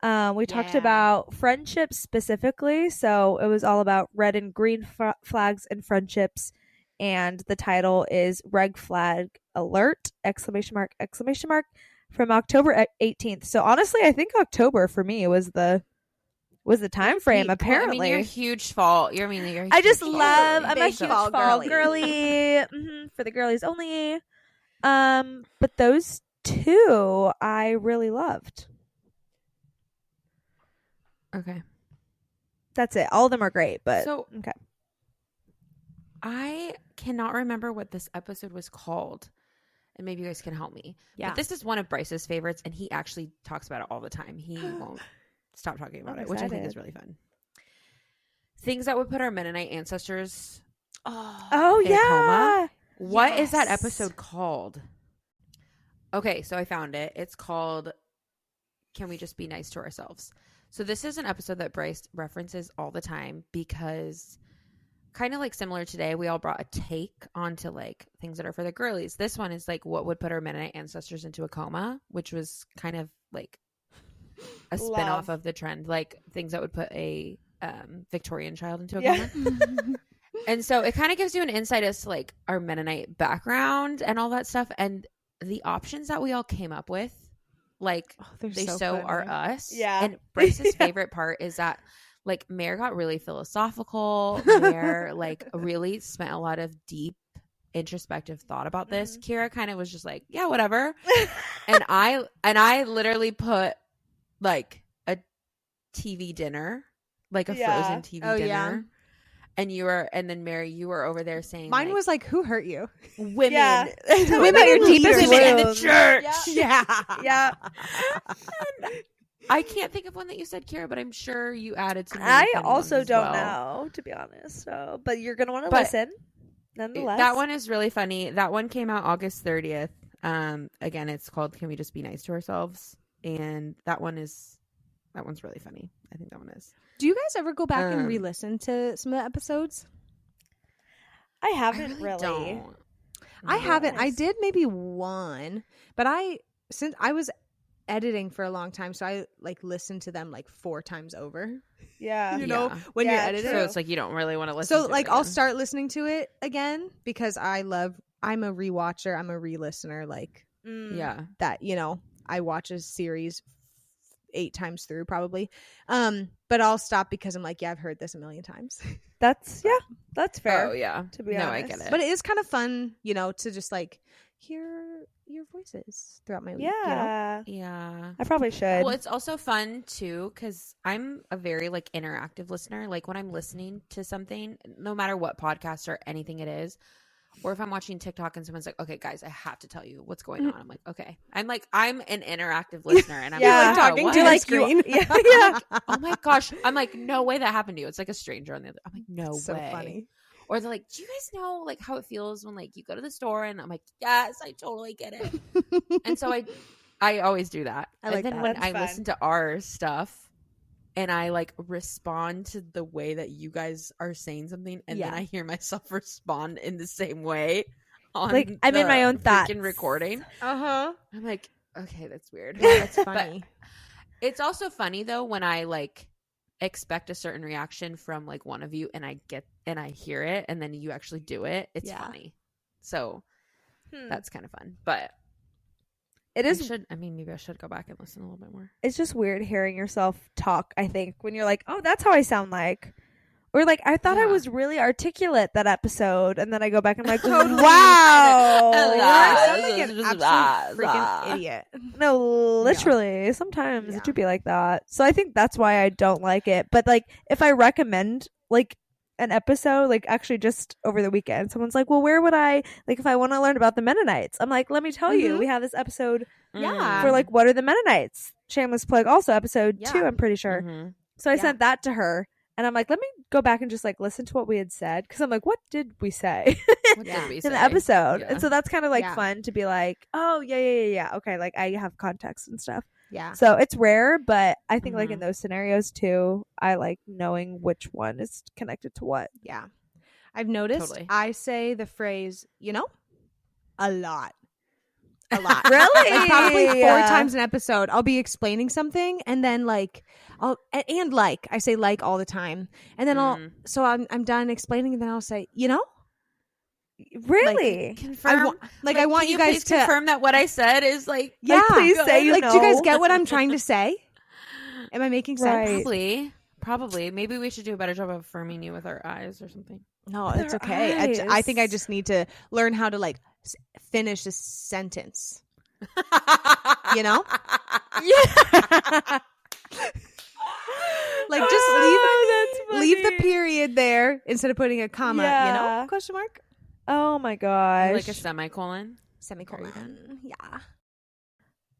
We talked about friendships specifically, so it was all about red and green flags and friendships, and the title is "Red Flag Alert!" ! From October 18th. So honestly, I think October for me was the was the time frame. Well, Apparently, I mean, you're a huge fall. You're a I just huge fall love. girly. I'm a Big huge fall fall girly. girly. For the girlies only. But those two I really loved. Okay. That's it. All of them are great, but So okay. I cannot remember what this episode was called, and maybe you guys can help me. Yeah. But this is one of Bryce's favorites, and he actually talks about it all the time. He won't stop talking about I'm it, which I think is excited. really fun. Things that would put our Mennonite ancestors Oh in a coma. yeah. What is that Yes. episode called? Okay, so I found it. It's called Can We Just Be Nice to Ourselves? So this is an episode that Bryce references all the time because kind of like similar today, we all brought a take onto like things that are for the girlies. This one is like what would put our Mennonite ancestors into a coma, which was kind of like a spin-off of the trend, like things that would put a Victorian child into a coma. And so it kind of gives you an insight as to like our Mennonite background and all that stuff. And the options that we all came up with, like they so are us. Yeah. And Bryce's favorite part is that like Mare got really philosophical. Mare like really spent a lot of deep introspective thought about this. Kira kind of was just like, yeah, whatever. and I literally put like a TV dinner, like a frozen TV dinner. Yeah. And then Mary, you were over there saying Mine like, was like, who hurt you? women. Yeah. Tell me about your deepest women in the wounds. church. Yeah. Yeah. I can't think of one that you said, Kira, but I'm sure you added some. I really funny also ones as don't well. know, to be honest. So, but you're gonna want to But listen, nonetheless. That one is really funny. That one came out August 30th. Again, it's called "Can We Just Be Nice to Ourselves?" And that one's really funny. I think that one is. Do you guys ever go back and re-listen to some of the episodes? I haven't I really. don't. I haven't. I Nice. did maybe one, but since I was editing for a long time, so I like listened to them like 4 times over. Yeah. You know, Yeah. when you're Yeah, editing. So it's like you don't really want to listen. So to like it I'll again. start listening to it again because I'm a rewatcher, I'm a re-listener, like Yeah. that, you know, I watch a series 8 times through probably. But I'll stop because I'm like, yeah, I've heard this a million times. That's fair. Oh yeah. To be no, honest. I get it. But it is kind of fun, you know, to just like hear your voices throughout my week. Yeah. yeah. I probably should. Well, it's also fun too because I'm a very like interactive listener. Like when I'm listening to something, no matter what podcast or anything it is, or if I'm watching TikTok and someone's like, "Okay, guys, I have to tell you what's going on." I'm like, "Okay." I'm an interactive listener, and I'm Yeah. like, talking "Wow, to what?" the like screen. yeah. Yeah. Oh my gosh! I'm like, no way that happened to you. It's like a stranger on the other. I'm like, no So way. funny. Or they're like, do you guys know like how it feels when like you go to the store? And I'm like, yes, I totally get it. And so I always do that. I like and then that. when That's I fun. listen to our stuff and I like respond to the way that you guys are saying something, and then Yeah. I hear myself respond in the same way on Like, I'm in my the own thoughts. freaking recording. Uh-huh. I'm like, okay, that's weird. That's But funny. it's also funny though when I like expect a certain reaction from like one of you and I hear it and then you actually do it. It's Yeah. funny. So Hmm. that's kind of fun. But It is. maybe I should go back and listen a little bit more. It's just weird hearing yourself talk. I think when you're like, "Oh, that's how I sound like," or like, "I thought I Yeah. was really articulate that episode," and then I go back and I'm like, Totally. "Wow, You Ah, sound like an absolute freaking idiot. no, literally." Sometimes Yeah. it should be like that. So I think that's why I don't like it. But like, if I recommend like an episode, like actually just over the weekend, someone's like, "Well, where would I like if I want to learn about the Mennonites?" I'm like, "Let me tell you, Mhm. we have this episode Yeah. for like what are the Mennonites." Shameless plug. Also, episode 2, Yeah. I'm pretty sure. Mhm. So I Yeah. sent that to her, and I'm like, let me go back and just like listen to what we had said, because I'm like, what did we say What Yeah. did we in say? the episode? Yeah. And so that's kind of like Yeah. fun to be like, oh yeah. Okay, like I have context and stuff. Yeah. So it's rare, but I think like Mhm. in those scenarios too, I like knowing which one is connected to what. Yeah. I've noticed Totally. I say the phrase, you know, a lot. A lot. Really? Like probably 4 Yeah. times an episode. I'll be explaining something and then like I say like all the time. And then Mm. I'm done explaining and then I'll say, you know? Really? Confirm. I want can you guys please to confirm that what I said is like Yeah. Like, please say you like know. do you guys get what I'm trying to say? Am I making sense? Right. probably. Probably. Maybe we should do a better job of affirming you with our eyes or something. No, With it's our okay. I think I eyes. just need to learn how to like finish a sentence. You know? Yeah. Like just leave the period there instead of putting a comma, you Yeah. know? Question mark? Oh my gosh. Like a semicolon. Semicolon. Yeah.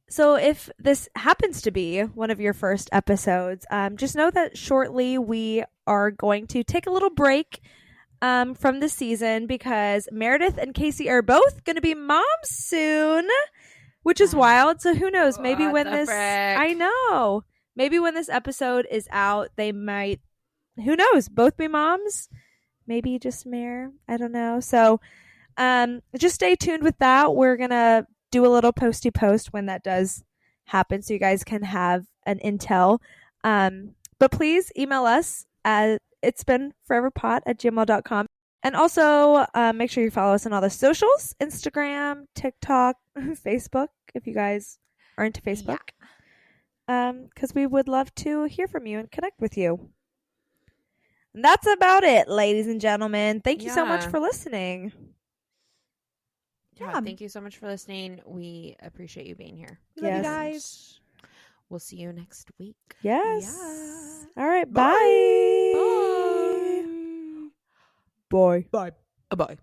So if this happens to be one of your first episodes, just know that shortly we are going to take a little break from the season because Meredith and Casey are both going to be moms soon, which is wild. So who knows? Maybe What when the this, frick? I know, maybe when this episode is out, they might, who knows, both be moms. Maybe just Mare. I don't know. So just stay tuned with that. We're going to do a little posty post when that does happen so you guys can have an intel. But please email us at itsbeenforeverpod@gmail.com. And also make sure you follow us on all the socials, Instagram, TikTok, Facebook, if you guys are into Facebook. Because we would love to hear from you and connect with you. And that's about it, ladies and gentlemen. Thank you so much Yeah. for listening. Yeah, thank you so much for listening. We appreciate you being here. Love you Yes. guys. We'll see you next week. Yes. Yeah. All right. Bye. Bye. Bye. Bye.